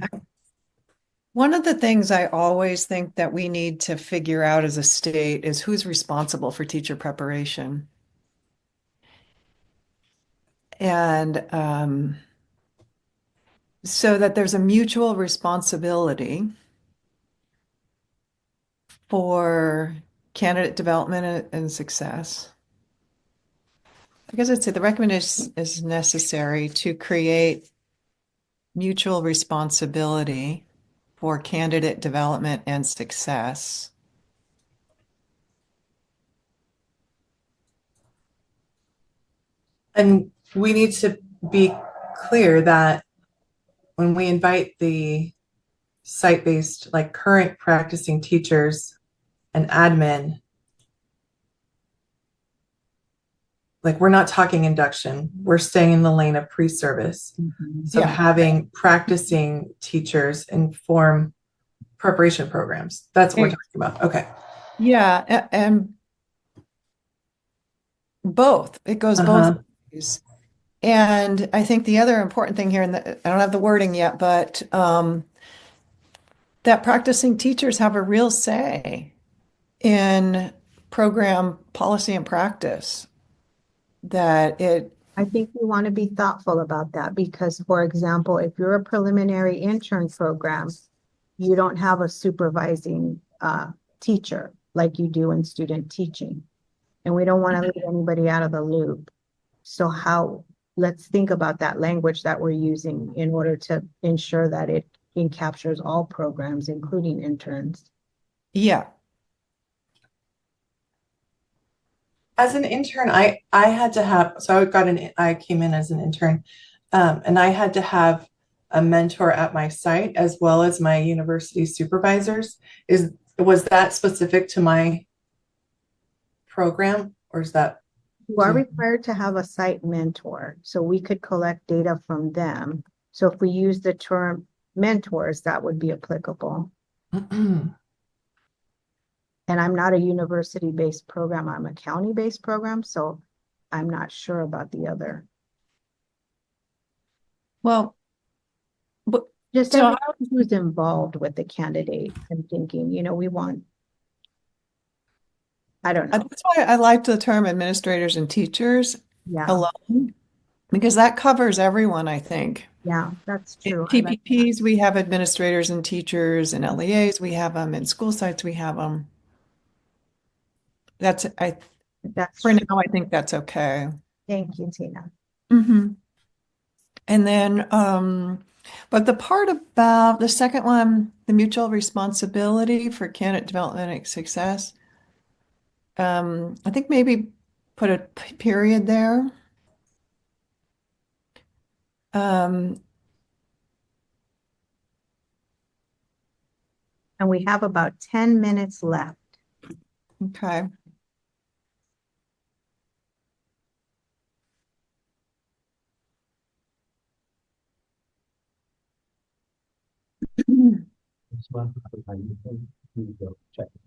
One of the things I always think that we need to figure out as a state is who's responsible for teacher preparation. And so that there's a mutual responsibility for candidate development and success. I guess I'd say the recommendation is necessary to create mutual responsibility for candidate development and success. And we need to be clear that when we invite the site-based, like current practicing teachers and admin, like we're not talking induction, we're staying in the lane of pre-service. So Yeah. having practicing teachers inform preparation programs. That's what we're talking about. Okay. Yeah, and both. It goes both ways. And I think the other important thing here, and I don't have the wording yet, but that practicing teachers have a real say in program policy and practice. That it, I think we want to be thoughtful about that because, for example, if you're a preliminary intern program, you don't have a supervising teacher like you do in student teaching. And we don't want to leave anybody out of the loop. So let's think about that language that we're using in order to ensure that it captures all programs, including interns. yeah. As an intern, I had to have, so I came in as an intern, and I had to have a mentor at my site as well as my university supervisors. Was that specific to my program, or is that? You are required to have a site mentor, so we could collect data from them. So if we use the term mentors, that would be applicable. And I'm not a university-based program, I'm a county-based program, so I'm not sure about the other. Well, but Just so everyone who's involved with the candidate and thinking, we want, I don't know. that's why I like the term administrators and teachers Yeah, alone, because that covers everyone, I think. yeah, that's In true. I like that. PPPs, we have administrators and teachers, and LEAs, we have them, in school sites, we have them. That's For true. now, I think that's okay. Thank you, Tina. And then, but the part about the second one, the mutual responsibility for candidate development and success, I think maybe put a period there. And we have about 10 minutes left. Okay.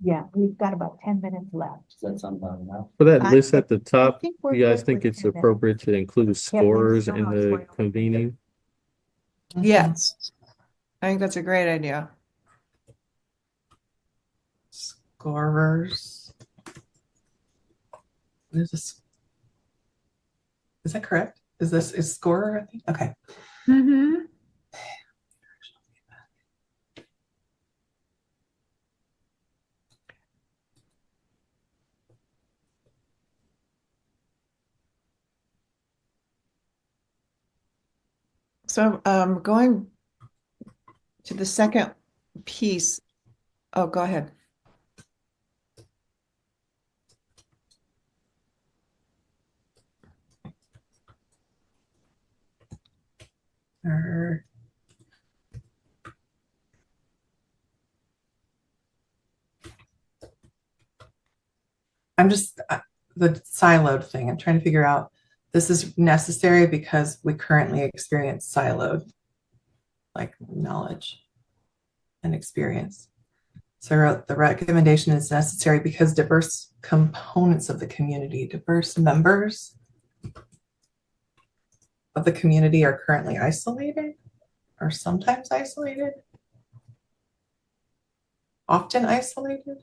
Yeah, we've got about 10 minutes left. Does that sound about enough? For that I- list at the top, think we're you guys good think with it's 10 minutes. appropriate to include scorers in the convening? Yes. I think that's a great idea. Scorers. What is this? Is that correct? Is scorer, I think? Okay. So, going to the second piece. Oh, go ahead. I'm just the siloed thing. I'm trying to figure out this is necessary because we currently experience siloed like knowledge and experience. So the recommendation is necessary because diverse components of the community, diverse members of the community are currently isolated or sometimes isolated. often isolated.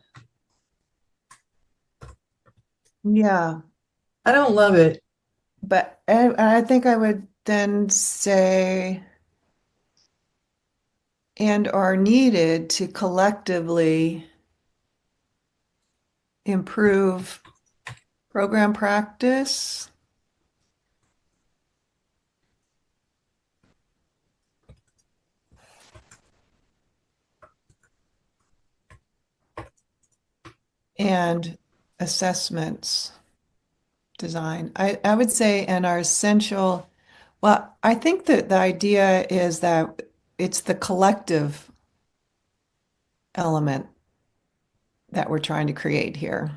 Yeah, I don't love it. but I think I would then say and are needed to collectively improve program practice. And assessments design. I would say and are essential. Well, I think that the idea is that it's the collective element that we're trying to create here.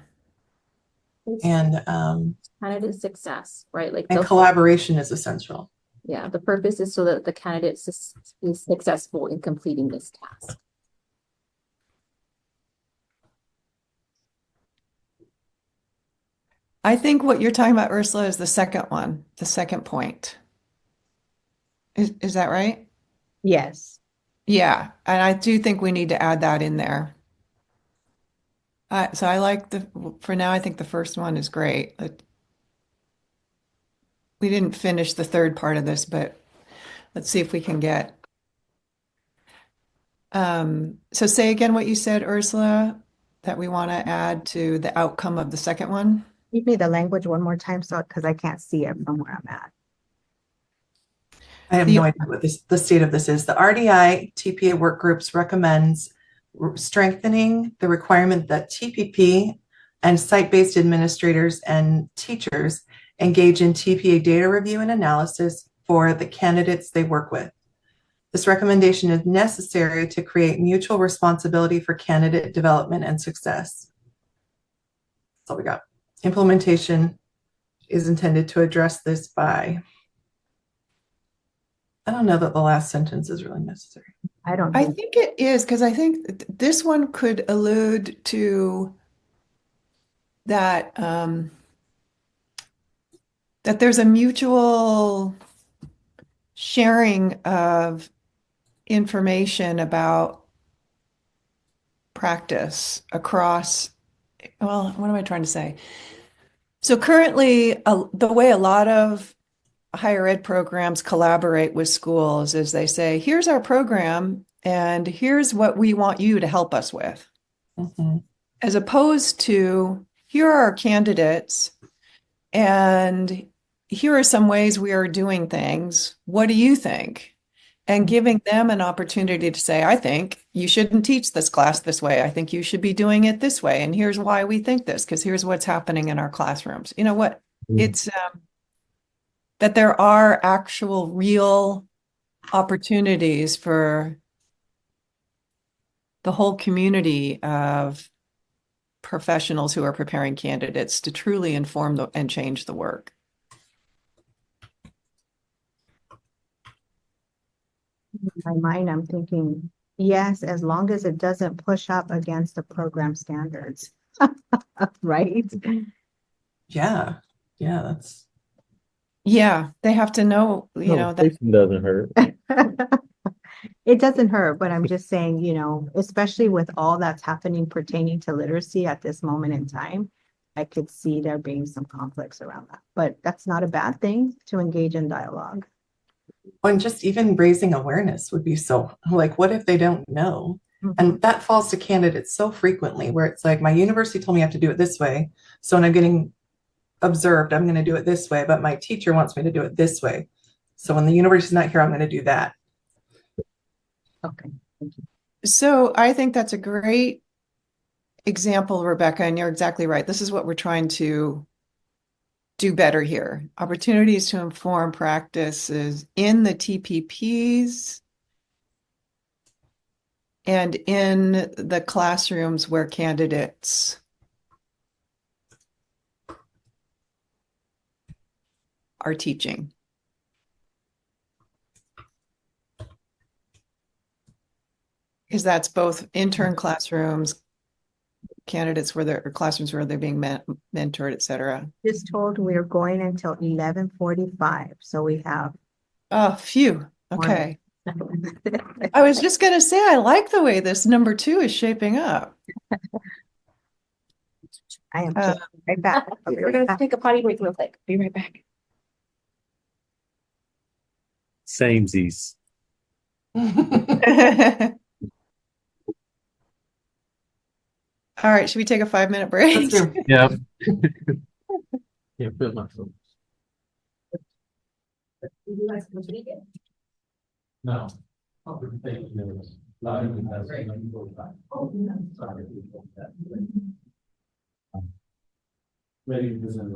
And Candidate success, right? Like and the, collaboration is essential. yeah, the purpose is so that the candidate is successful in completing this task. I think what you're talking about, Ursula, is the second one, the second point. Is that right? Yes. Yeah, and I do think we need to add that in there. So I like for now, I think the first one is great. We didn't finish the third part of this, but let's see if we can get. So say again what you said, Ursula, that we want to add to the outcome of the second one. Give me the language one more time, so because I can't see it from where I'm at. I have The- no idea what the state of this is. The RDI TPA work groups recommends strengthening the requirement that TPP and site-based administrators and teachers engage in TPA data review and analysis for the candidates they work with. This recommendation is necessary to create mutual responsibility for candidate development and success. That's all we got. Implementation is intended to address this by. I don't know that the last sentence is really necessary. I don't I think think it is because I think this one could allude to that that there's a mutual sharing of information about practice across, well, what am I trying to say? So currently, the way a lot of higher ed programs collaborate with schools is they say, here's our program, and here's what we want you to help us with. Mhm. As opposed to, here are our candidates, and here are some ways we are doing things. What do you think? And giving them an opportunity to say, I think you shouldn't teach this class this way. I think you should be doing it this way. And here's why we think this, because here's what's happening in our classrooms. You know what? It's that there are actual real opportunities for the whole community of professionals who are preparing candidates to truly inform and change the work. in my mind, I'm thinking, yes, as long as it doesn't push up against the program standards. Right? Yeah, that's Yeah, they have to know, No, that it doesn't hurt. It doesn't hurt, but I'm just saying, especially with all that's happening pertaining to literacy at this moment in time, I could see there being some conflicts around that. But that's not a bad thing to engage in dialogue. and just even raising awareness would be so like, what if they don't know? Mhm. And that falls to candidates so frequently where it's like, my university told me I have to do it this way. So when I'm getting observed, I'm going to do it this way, but my teacher wants me to do it this way. So when the university's not here, I'm going to do that. Okay. So I think that's a great example, Rebecca, and you're exactly right. This is what we're trying to do better here. Opportunities to inform practices in the TPPs and in the classrooms where candidates are teaching. Because that's both intern classrooms, candidates where they're or classrooms where they're being mentored, et cetera. Just told we are going until 11:45, so we have Oh, phew. more Okay. I was just gonna say, I like the way this number 2 is shaping up. I am Uh, just right back. I'll be We're right gonna back. take a potty break real quick. Be right back. Samesies. All right, should we take a 5-minute break? Let's do. Yep. Can't feel my phone. No. Ready to present.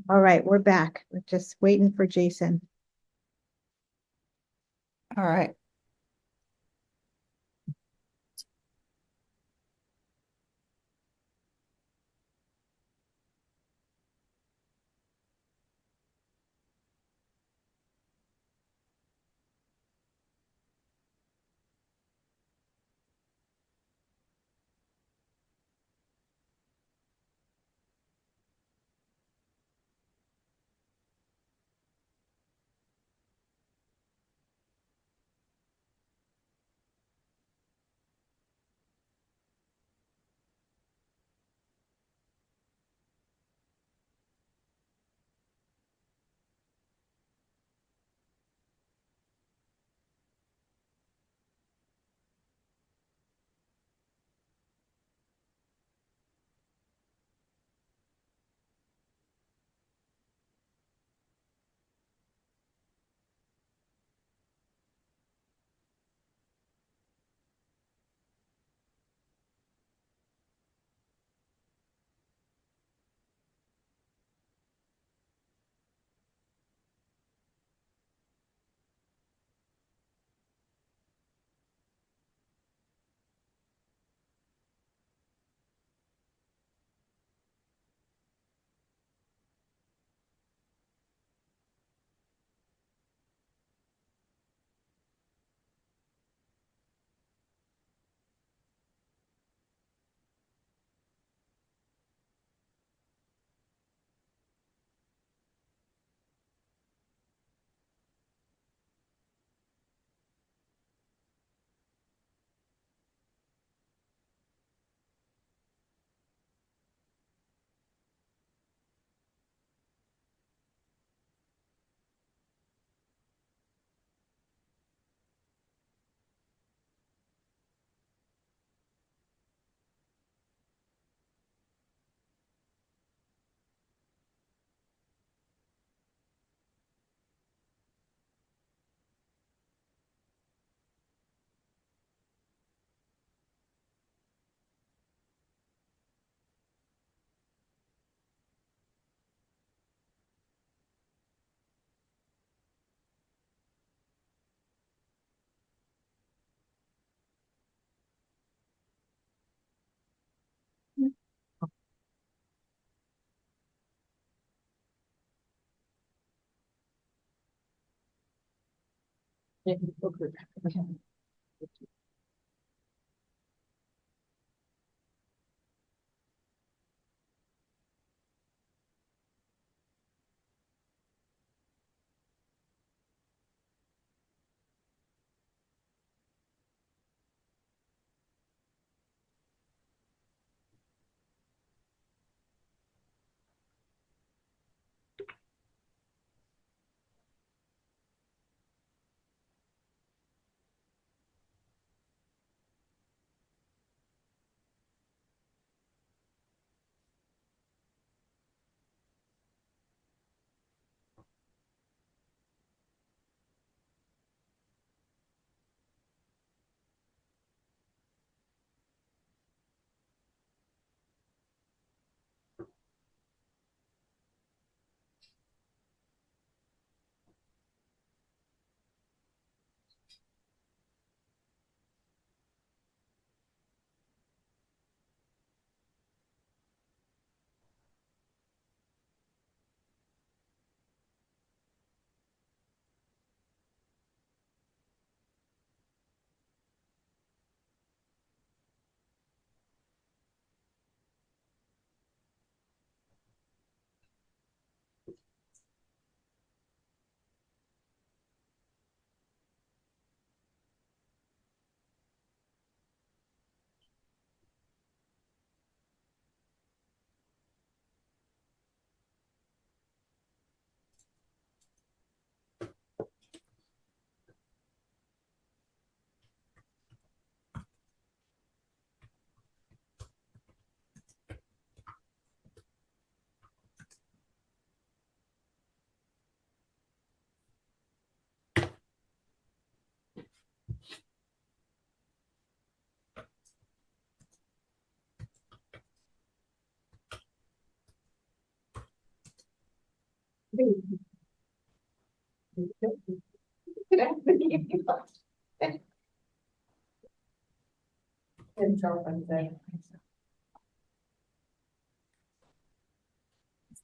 All right, we're back. We're just waiting for Jason. All right.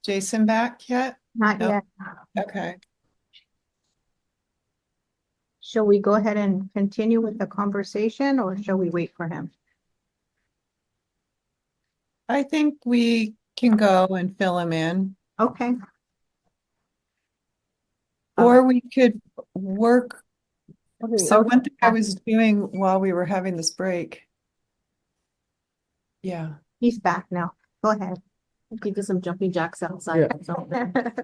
Jason back yet? Not No. yet. Okay. Shall we go ahead and continue with the conversation or shall we wait for him? I think we can go and fill him in, Okay. or we could work. So Okay. one thing I was doing while we were having this break. Yeah. He's back now. Go ahead. We did some jumping jacks outside. Yeah. So.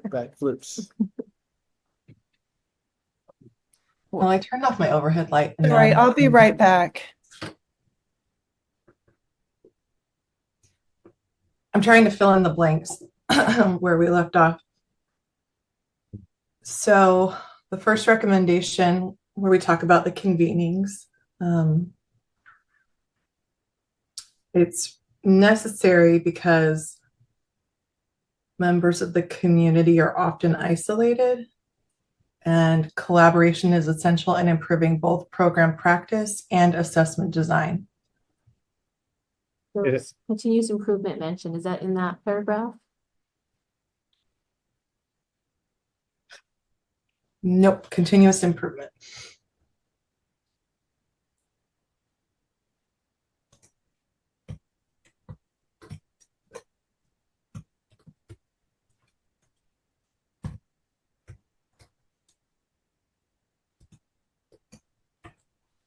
Backflips. Well, I turned off my overhead light. All right, I'll be right back. I'm trying to fill in the blanks where we left off. So the first recommendation where we talk about the convenings, it's necessary because members of the community are often isolated, and collaboration is essential in improving both program practice and assessment design. Yes. Continuous improvement mentioned, is that in that paragraph? Nope, continuous improvement.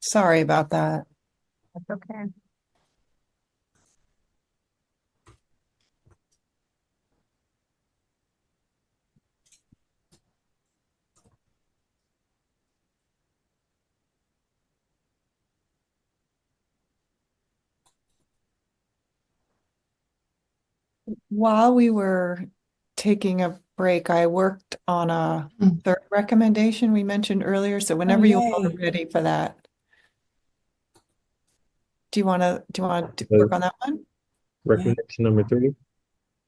Sorry about that. That's okay. While we were taking a break, I worked on a third recommendation we mentioned earlier. So whenever you all are yay. ready for that. Do you want to work on that one? Recommendation number 3.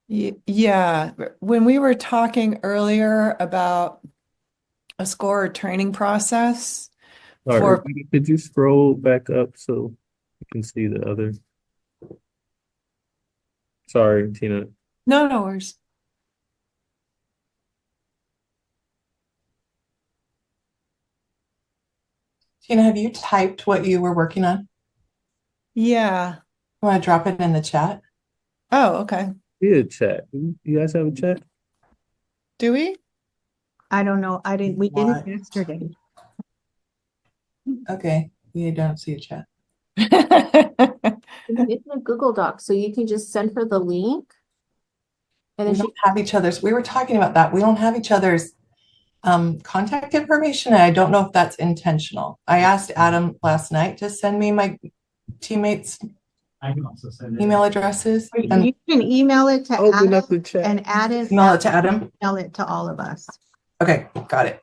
Yeah, when we were talking earlier about a score or training process All right, for, Rebecca, could you scroll back up so you can see the other? Sorry, Tina. no worries. Tina, have you typed what you were working on? Yeah. You want to drop it in the chat? Oh, okay. Yeah, chat. You guys have a chat? Do we? I don't know. We didn't What? yesterday. Okay, you don't see a chat. It's a Google Doc, so you can just send her the link. And We then she, don't have each other's, we were talking about that. We don't have each other's contact information, and I don't know if that's intentional. I asked Adam last night to send me my teammates' I can also send it. email addresses and You can email it to Open up Adam the chat. and add it, email it to Adam. email it to all of us. Okay, got it.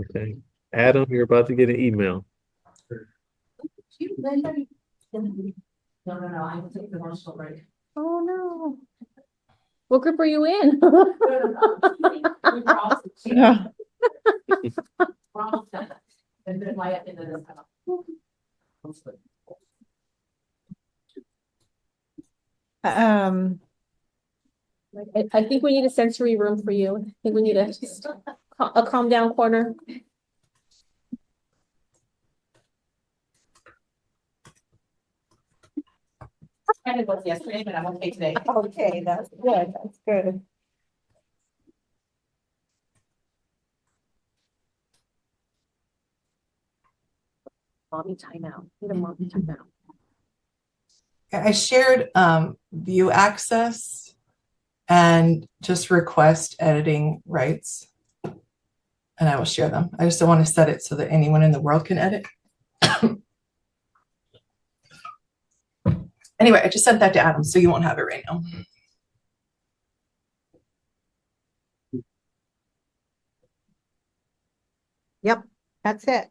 Okay. Adam, you're about to get an email. no, I can take the commercial break. Oh, no. What group are you in? Yeah. Um, I think we need a sensory room for you. I think we need a calm down corner. Kind of was yesterday, but I'm okay today. Okay, that's good. That's good. Mommy timeout. Need a mommy timeout. I shared view access and just request editing rights. And I will share them. I just don't want to set it so that anyone in the world can edit. Anyway, I just sent that to Adam, so you won't have it right now. Yep, that's it.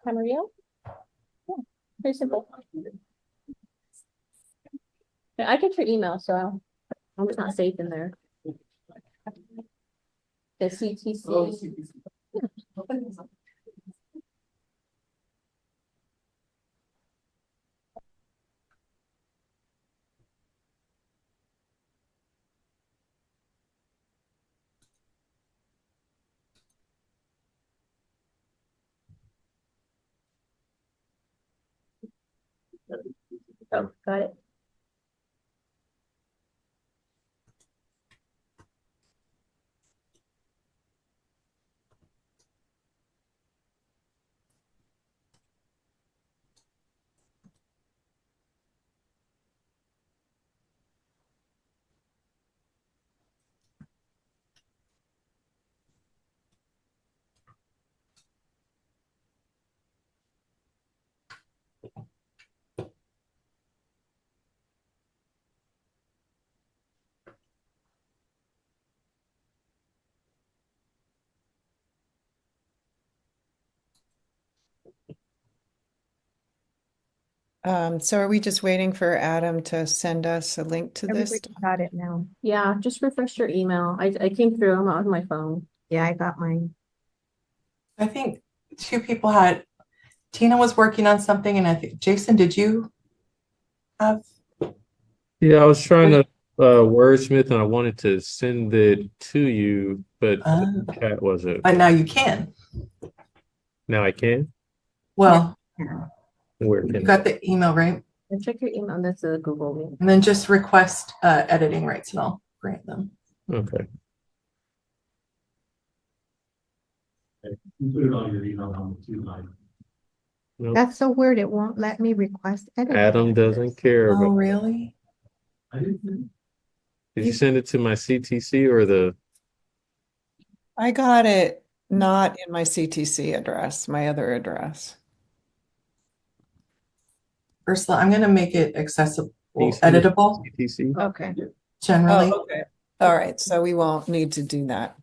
Camarillo? Yeah, very simple. Yeah, I get your email, so it's not saved in there. The CTC. Oh, got it. So are we just waiting for Adam to send us a link to this? Everybody got it now. Yeah, just refresh your email. I came through. I'm on my phone. Yeah, I got mine. I think two people had, Tina was working on something, and I think, Jason, did you have? Yeah, I was trying to wordsmith and I wanted to send it to you, but the chat wasn't. But now you can. Now I can? Well, Where you can got the email, right? And check your email. That's a Google Meet. And then just request editing rights and I'll grant them. Okay. Put it on your email on the 2 line. Nope. That's so weird. It won't let me request edit. Adam doesn't care Oh, about. really? I didn't. Did you send it to my CTC or the? I got it not in my CTC address, my other address. Ursula, I'm going to make it accessible, Can you send it to editable CTC? Okay. generally. Oh, okay. All right. So we won't need to do that.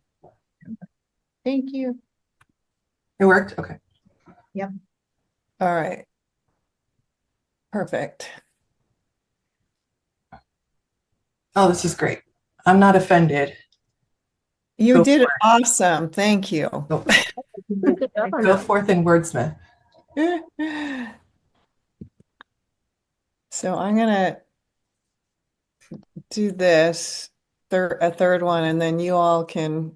Thank you. It worked? Okay. All right. Perfect. Oh, this is great. I'm not offended. You Go did for awesome. Thank you. Go, Good job on go that. forth and wordsmith. So I'm gonna do this a third one, and then you all can.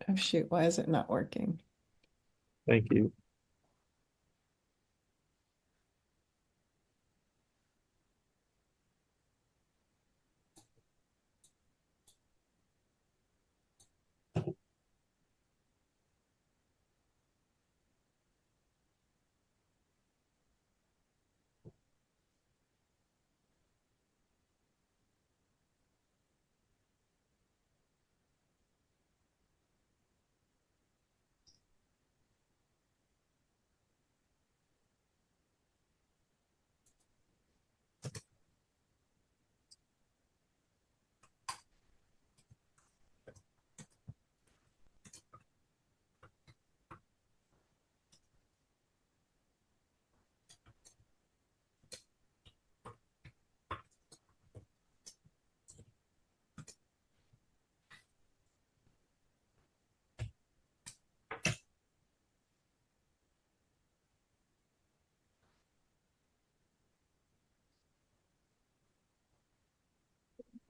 Oh shoot, why is it not working? Thank you.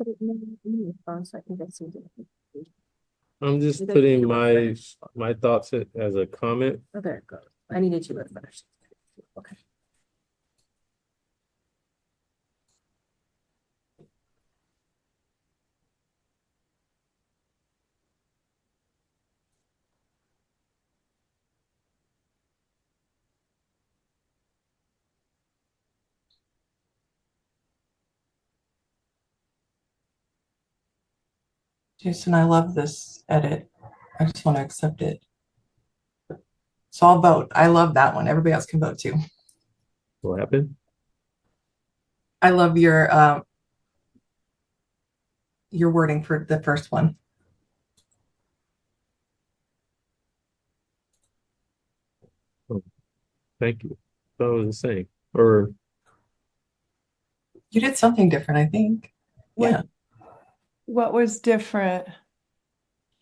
Put it in the phone so I can get some. I'm just You guys putting do it my thoughts as a comment. Oh, there it goes. I needed to refresh. Okay. Jason, I love this edit. I just want to accept it. So I'll vote. I love that one. Everybody else can vote too. What happened? I love your wording for the first one. Oh, thank you. That was the same. Or You did something different, I think. Yeah, What was different?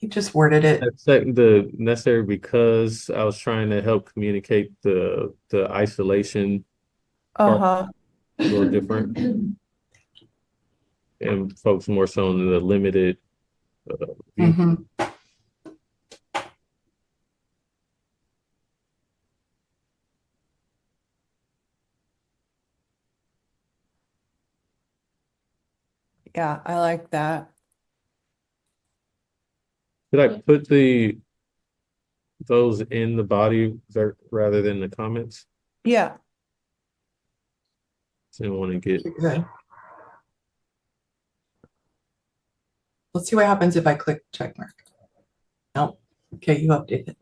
you just worded it. the necessary because I was trying to help communicate the isolation part Uh-huh. a little different and focus more so on the limited view. Mhm. Yeah, I like that. Did I put those in the body rather than the comments? Yeah. So I don't want to get Good. Let's see what happens if I click check mark. No. Okay, you updated.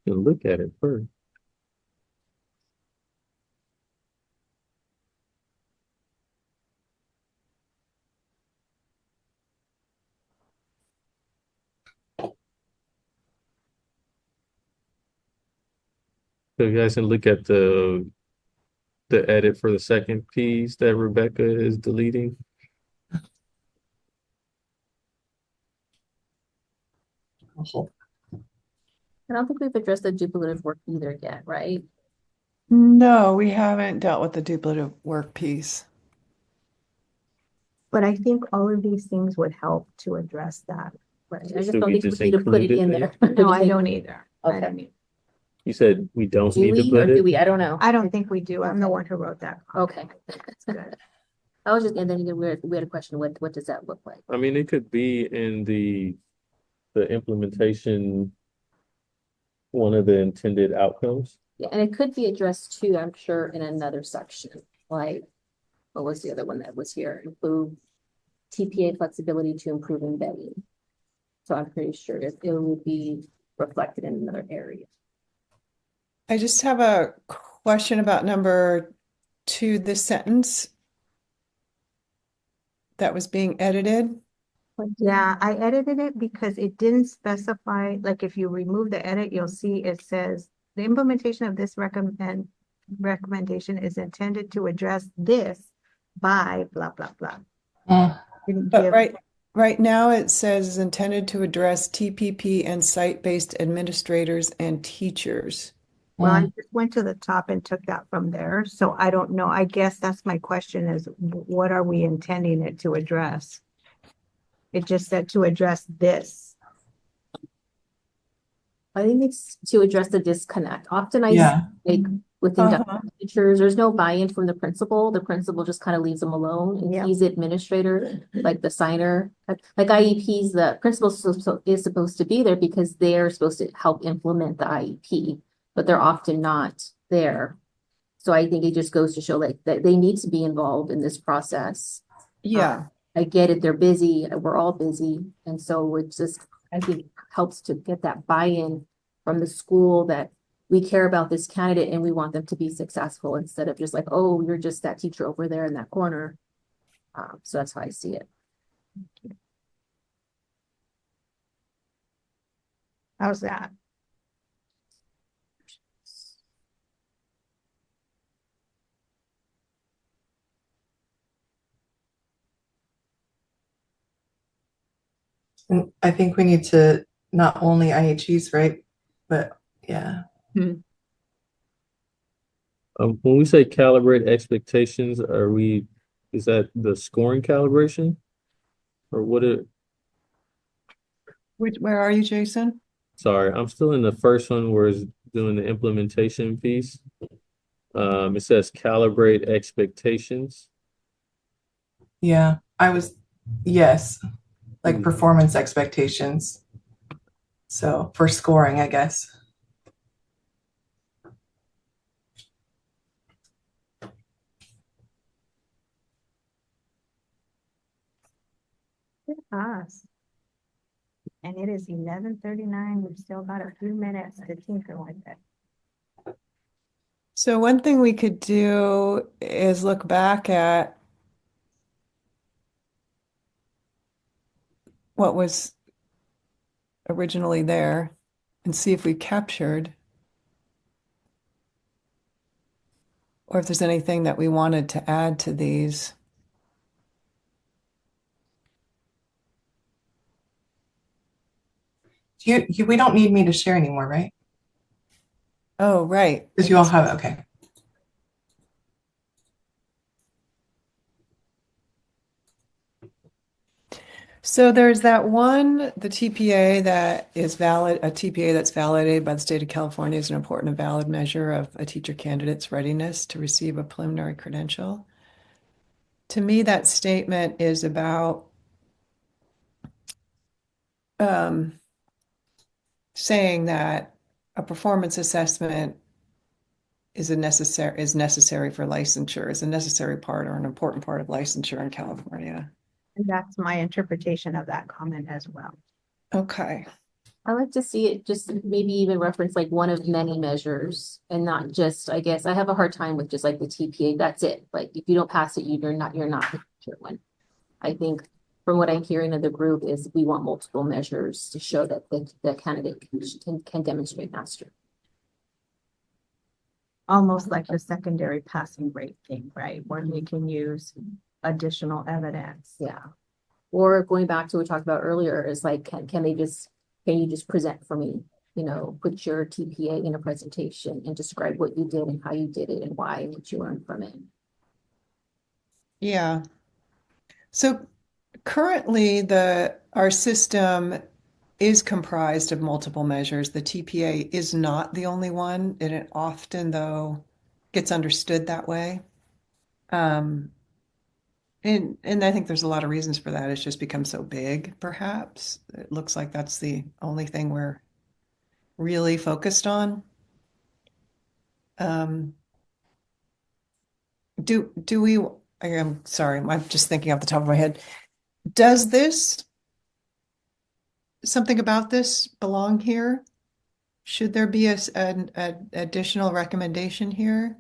and look at it first. So you guys can look at the edit for the second piece that Rebecca is deleting. I don't think we've addressed the duplicative work either yet, right? No, we haven't dealt with the duplicative work piece. But I think all of these things would help to address that. Right. I just Should don't we think just we need to put it include it in there? there. No, I don't either. I Okay. don't either. You said we don't Do need to we, or put do it? we? I don't know. I don't think we do. I'm the one who wrote that. Okay. That's good. I was just, and then we had a question, what does that look like? I mean, it could be in the implementation, one of the intended outcomes. Yeah, and it could be addressed too, I'm sure, in another section, like, what was the other one that was here? Improve TPA flexibility to improve embedding. So I'm pretty sure it will be reflected in another area. I just have a question about number 2, this sentence that was being edited. Yeah, I edited it because it didn't specify, like if you remove the edit, you'll see it says the implementation of this recommendation is intended to address this by blah, blah, blah. Mm. Didn't But give, right now it says is intended to address TPP and site-based administrators and teachers. well, I Mm. just went to the top and took that from there. So I don't know. I guess that's my question is what are we intending it to address? It just said to address this. I think it's to address the disconnect. Often I see, Yeah. like with Uh-huh. induction teachers, there's no buy-in from the principal. The principal just kind of leaves them alone, and Yeah. he's the administrator, like the signer. Like IEPs, the principal is supposed to be there because they're supposed to help implement the IEP, but they're often not there. So I think it just goes to show like that they need to be involved in this process. Yeah. I get it, they're busy, we're all busy, and so it just, I think, helps to get that buy-in from the school that we care about this candidate and we want them to be successful instead of just like, oh, you're just that teacher over there in that corner. So that's how I see it. How's that? And I think we need to not only IHEs, right? But yeah. When we say calibrate expectations, is that the scoring calibration? Or Where are you, Jason? sorry, I'm still in the first one where it's doing the implementation piece. It says calibrate expectations. Yeah. Yes, like Hmm. performance expectations. So for scoring, I guess. Us. And it is 11:39. We've still got a few minutes to tinker with it. So one thing we could do is look back at what was originally there and see if we captured or if there's anything that we wanted to add to these. We don't need me to share anymore, right? Oh, right. Because you all have it. Okay. So there's that one, the TPA that is valid, a TPA that's validated by the state of California is an important and valid measure of a teacher candidate's readiness to receive a preliminary credential. To me, that statement is about saying that a performance assessment is necessary for licensure, is a necessary part or an important part of licensure in California. And that's my interpretation of that comment as well. Okay. I like to see it just maybe even reference like one of many measures and not just, I guess, I have a hard time with just like the TPA, that's it. Like if you don't pass it, you're not the teacher one. I think from what I'm hearing of the group is we want multiple measures to show that the candidate can demonstrate mastery. Almost like the secondary passing rate thing, right? Where they can use additional evidence. Yeah. Or going back to what we talked about earlier is like, can you just present for me? You know, put your TPA in a presentation and describe what you did and how you did it and why and what you learned from it. Yeah. So currently our system is comprised of multiple measures. The TPA is not the only one, and it often, though, gets understood that way. And I think there's a lot of reasons for that. It's just become so big, perhaps. It looks like that's the only thing we're really focused on. do we, I'm sorry, I'm just thinking off the top of my head. Does something about this belong here? Should there be an additional recommendation here?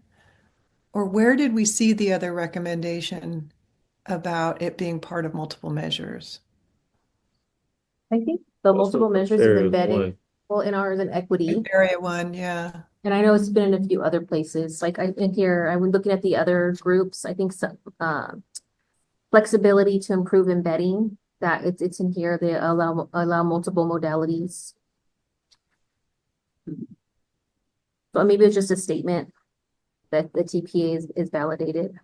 Or where did we see the other recommendation about it being part of multiple measures? I think the Also, multiple measures is there is embedded, one. well, in ours in equity. Area one, yeah. And I know it's been in a few other places, like in here, I was looking at the other groups, I think some, flexibility to improve embedding, that it's in here, they allow multiple modalities. So maybe it's just a statement that the TPA is validated.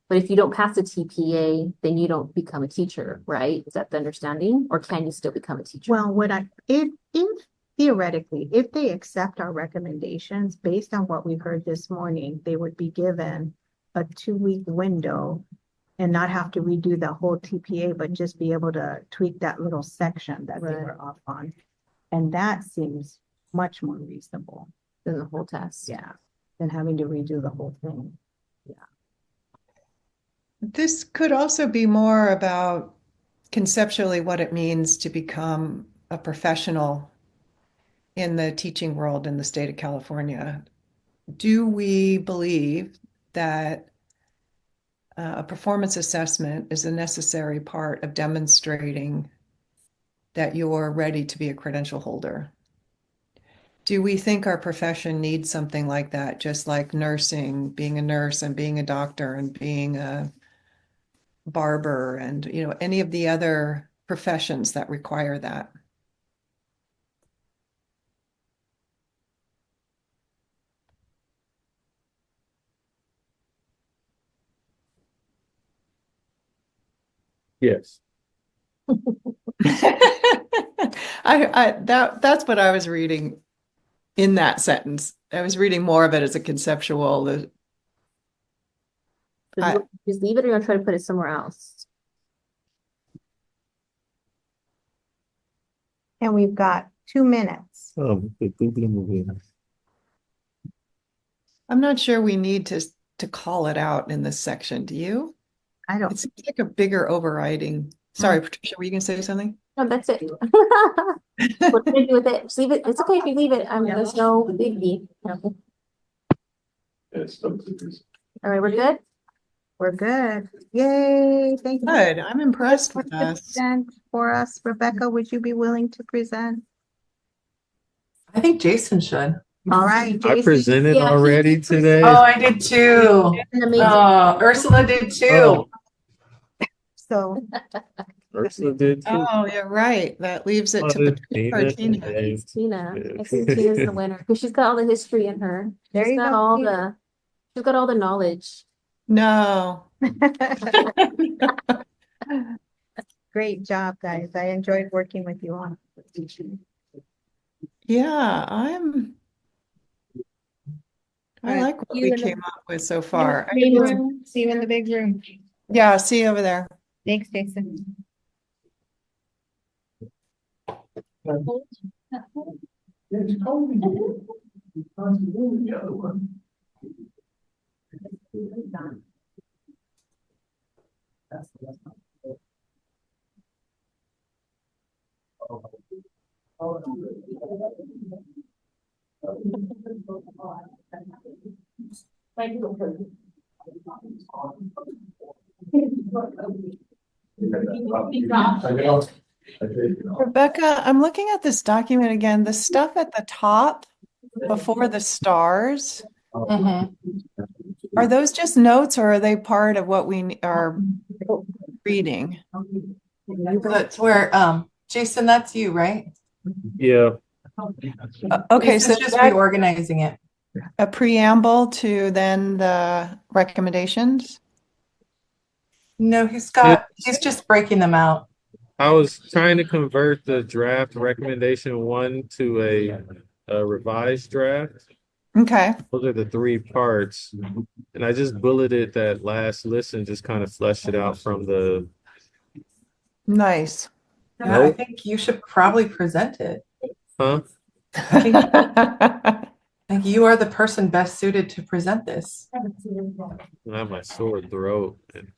But if you don't pass the TPA, then you don't become a teacher, right? Is that the understanding? Or can you still become a teacher? Well, if theoretically, if they accept our recommendations based on what we heard this morning, they would be given a 2-week window and not have to redo the whole TPA, but just be able to tweak that little section that they were off on. And that seems much more reasonable. Than the whole test. Yeah, than having to redo the whole thing. This could also be more about conceptually what it means to become a professional in the teaching world in the state of California. Do we believe that a performance assessment is a necessary part of demonstrating that you're ready to be a credential holder? Do we think our profession needs something like that, just like nursing, being a nurse and being a doctor and being a barber and, any of the other professions that require that? Yes. That's what I was reading in that sentence. I was reading more of it as a conceptual. So you just leave it, or you're gonna try to put it somewhere else? And we've got 2 minutes. I'm not sure we need to call it out in this section. Do you? I don't, It seems like a bigger overriding. Sorry, Patricia, were you going to say something? No, that's it. What can I do with it? Just leave it. It's okay if you leave it. There's no biggie. All right, we're good. we're good. Yay, thank you. Good. I'm impressed with us. Present for us, Rebecca, would you be willing to present? I think Jason should. All right, I Jason. presented Yeah, already today. Oh, I did too. An amazing. Oh, Ursula did too. Oh. So, Ursula did too. Oh, you're right. That leaves it to Patricia. Tina. I think Tina's the winner because she's got all the history in her. There She's you got go, all Tina. she's got all the knowledge. No. great job, guys. I enjoyed working with you on. Yeah, I Right. like what You we in the- came up with so far. See you in the big room. Yeah, see you over there. Thanks, Jason. Rebecca, I'm looking at this document again. The stuff at the top before the stars, Mhm. are those just notes or are they part of what we are reading? That's where, Jason, that's you, right? Yeah. Okay, so Jason's just that reorganizing it. a preamble to then the recommendations? No, he's just breaking them out. I was trying to convert the draft recommendation 1 to a revised draft. Okay, Those are the 3 parts. And I just bulleted that last listen, just kind of fleshed it out from the, nice. Yeah, I Nope. think you should probably present it. huh? Like you are the person best suited to present this. I have my sore throat. And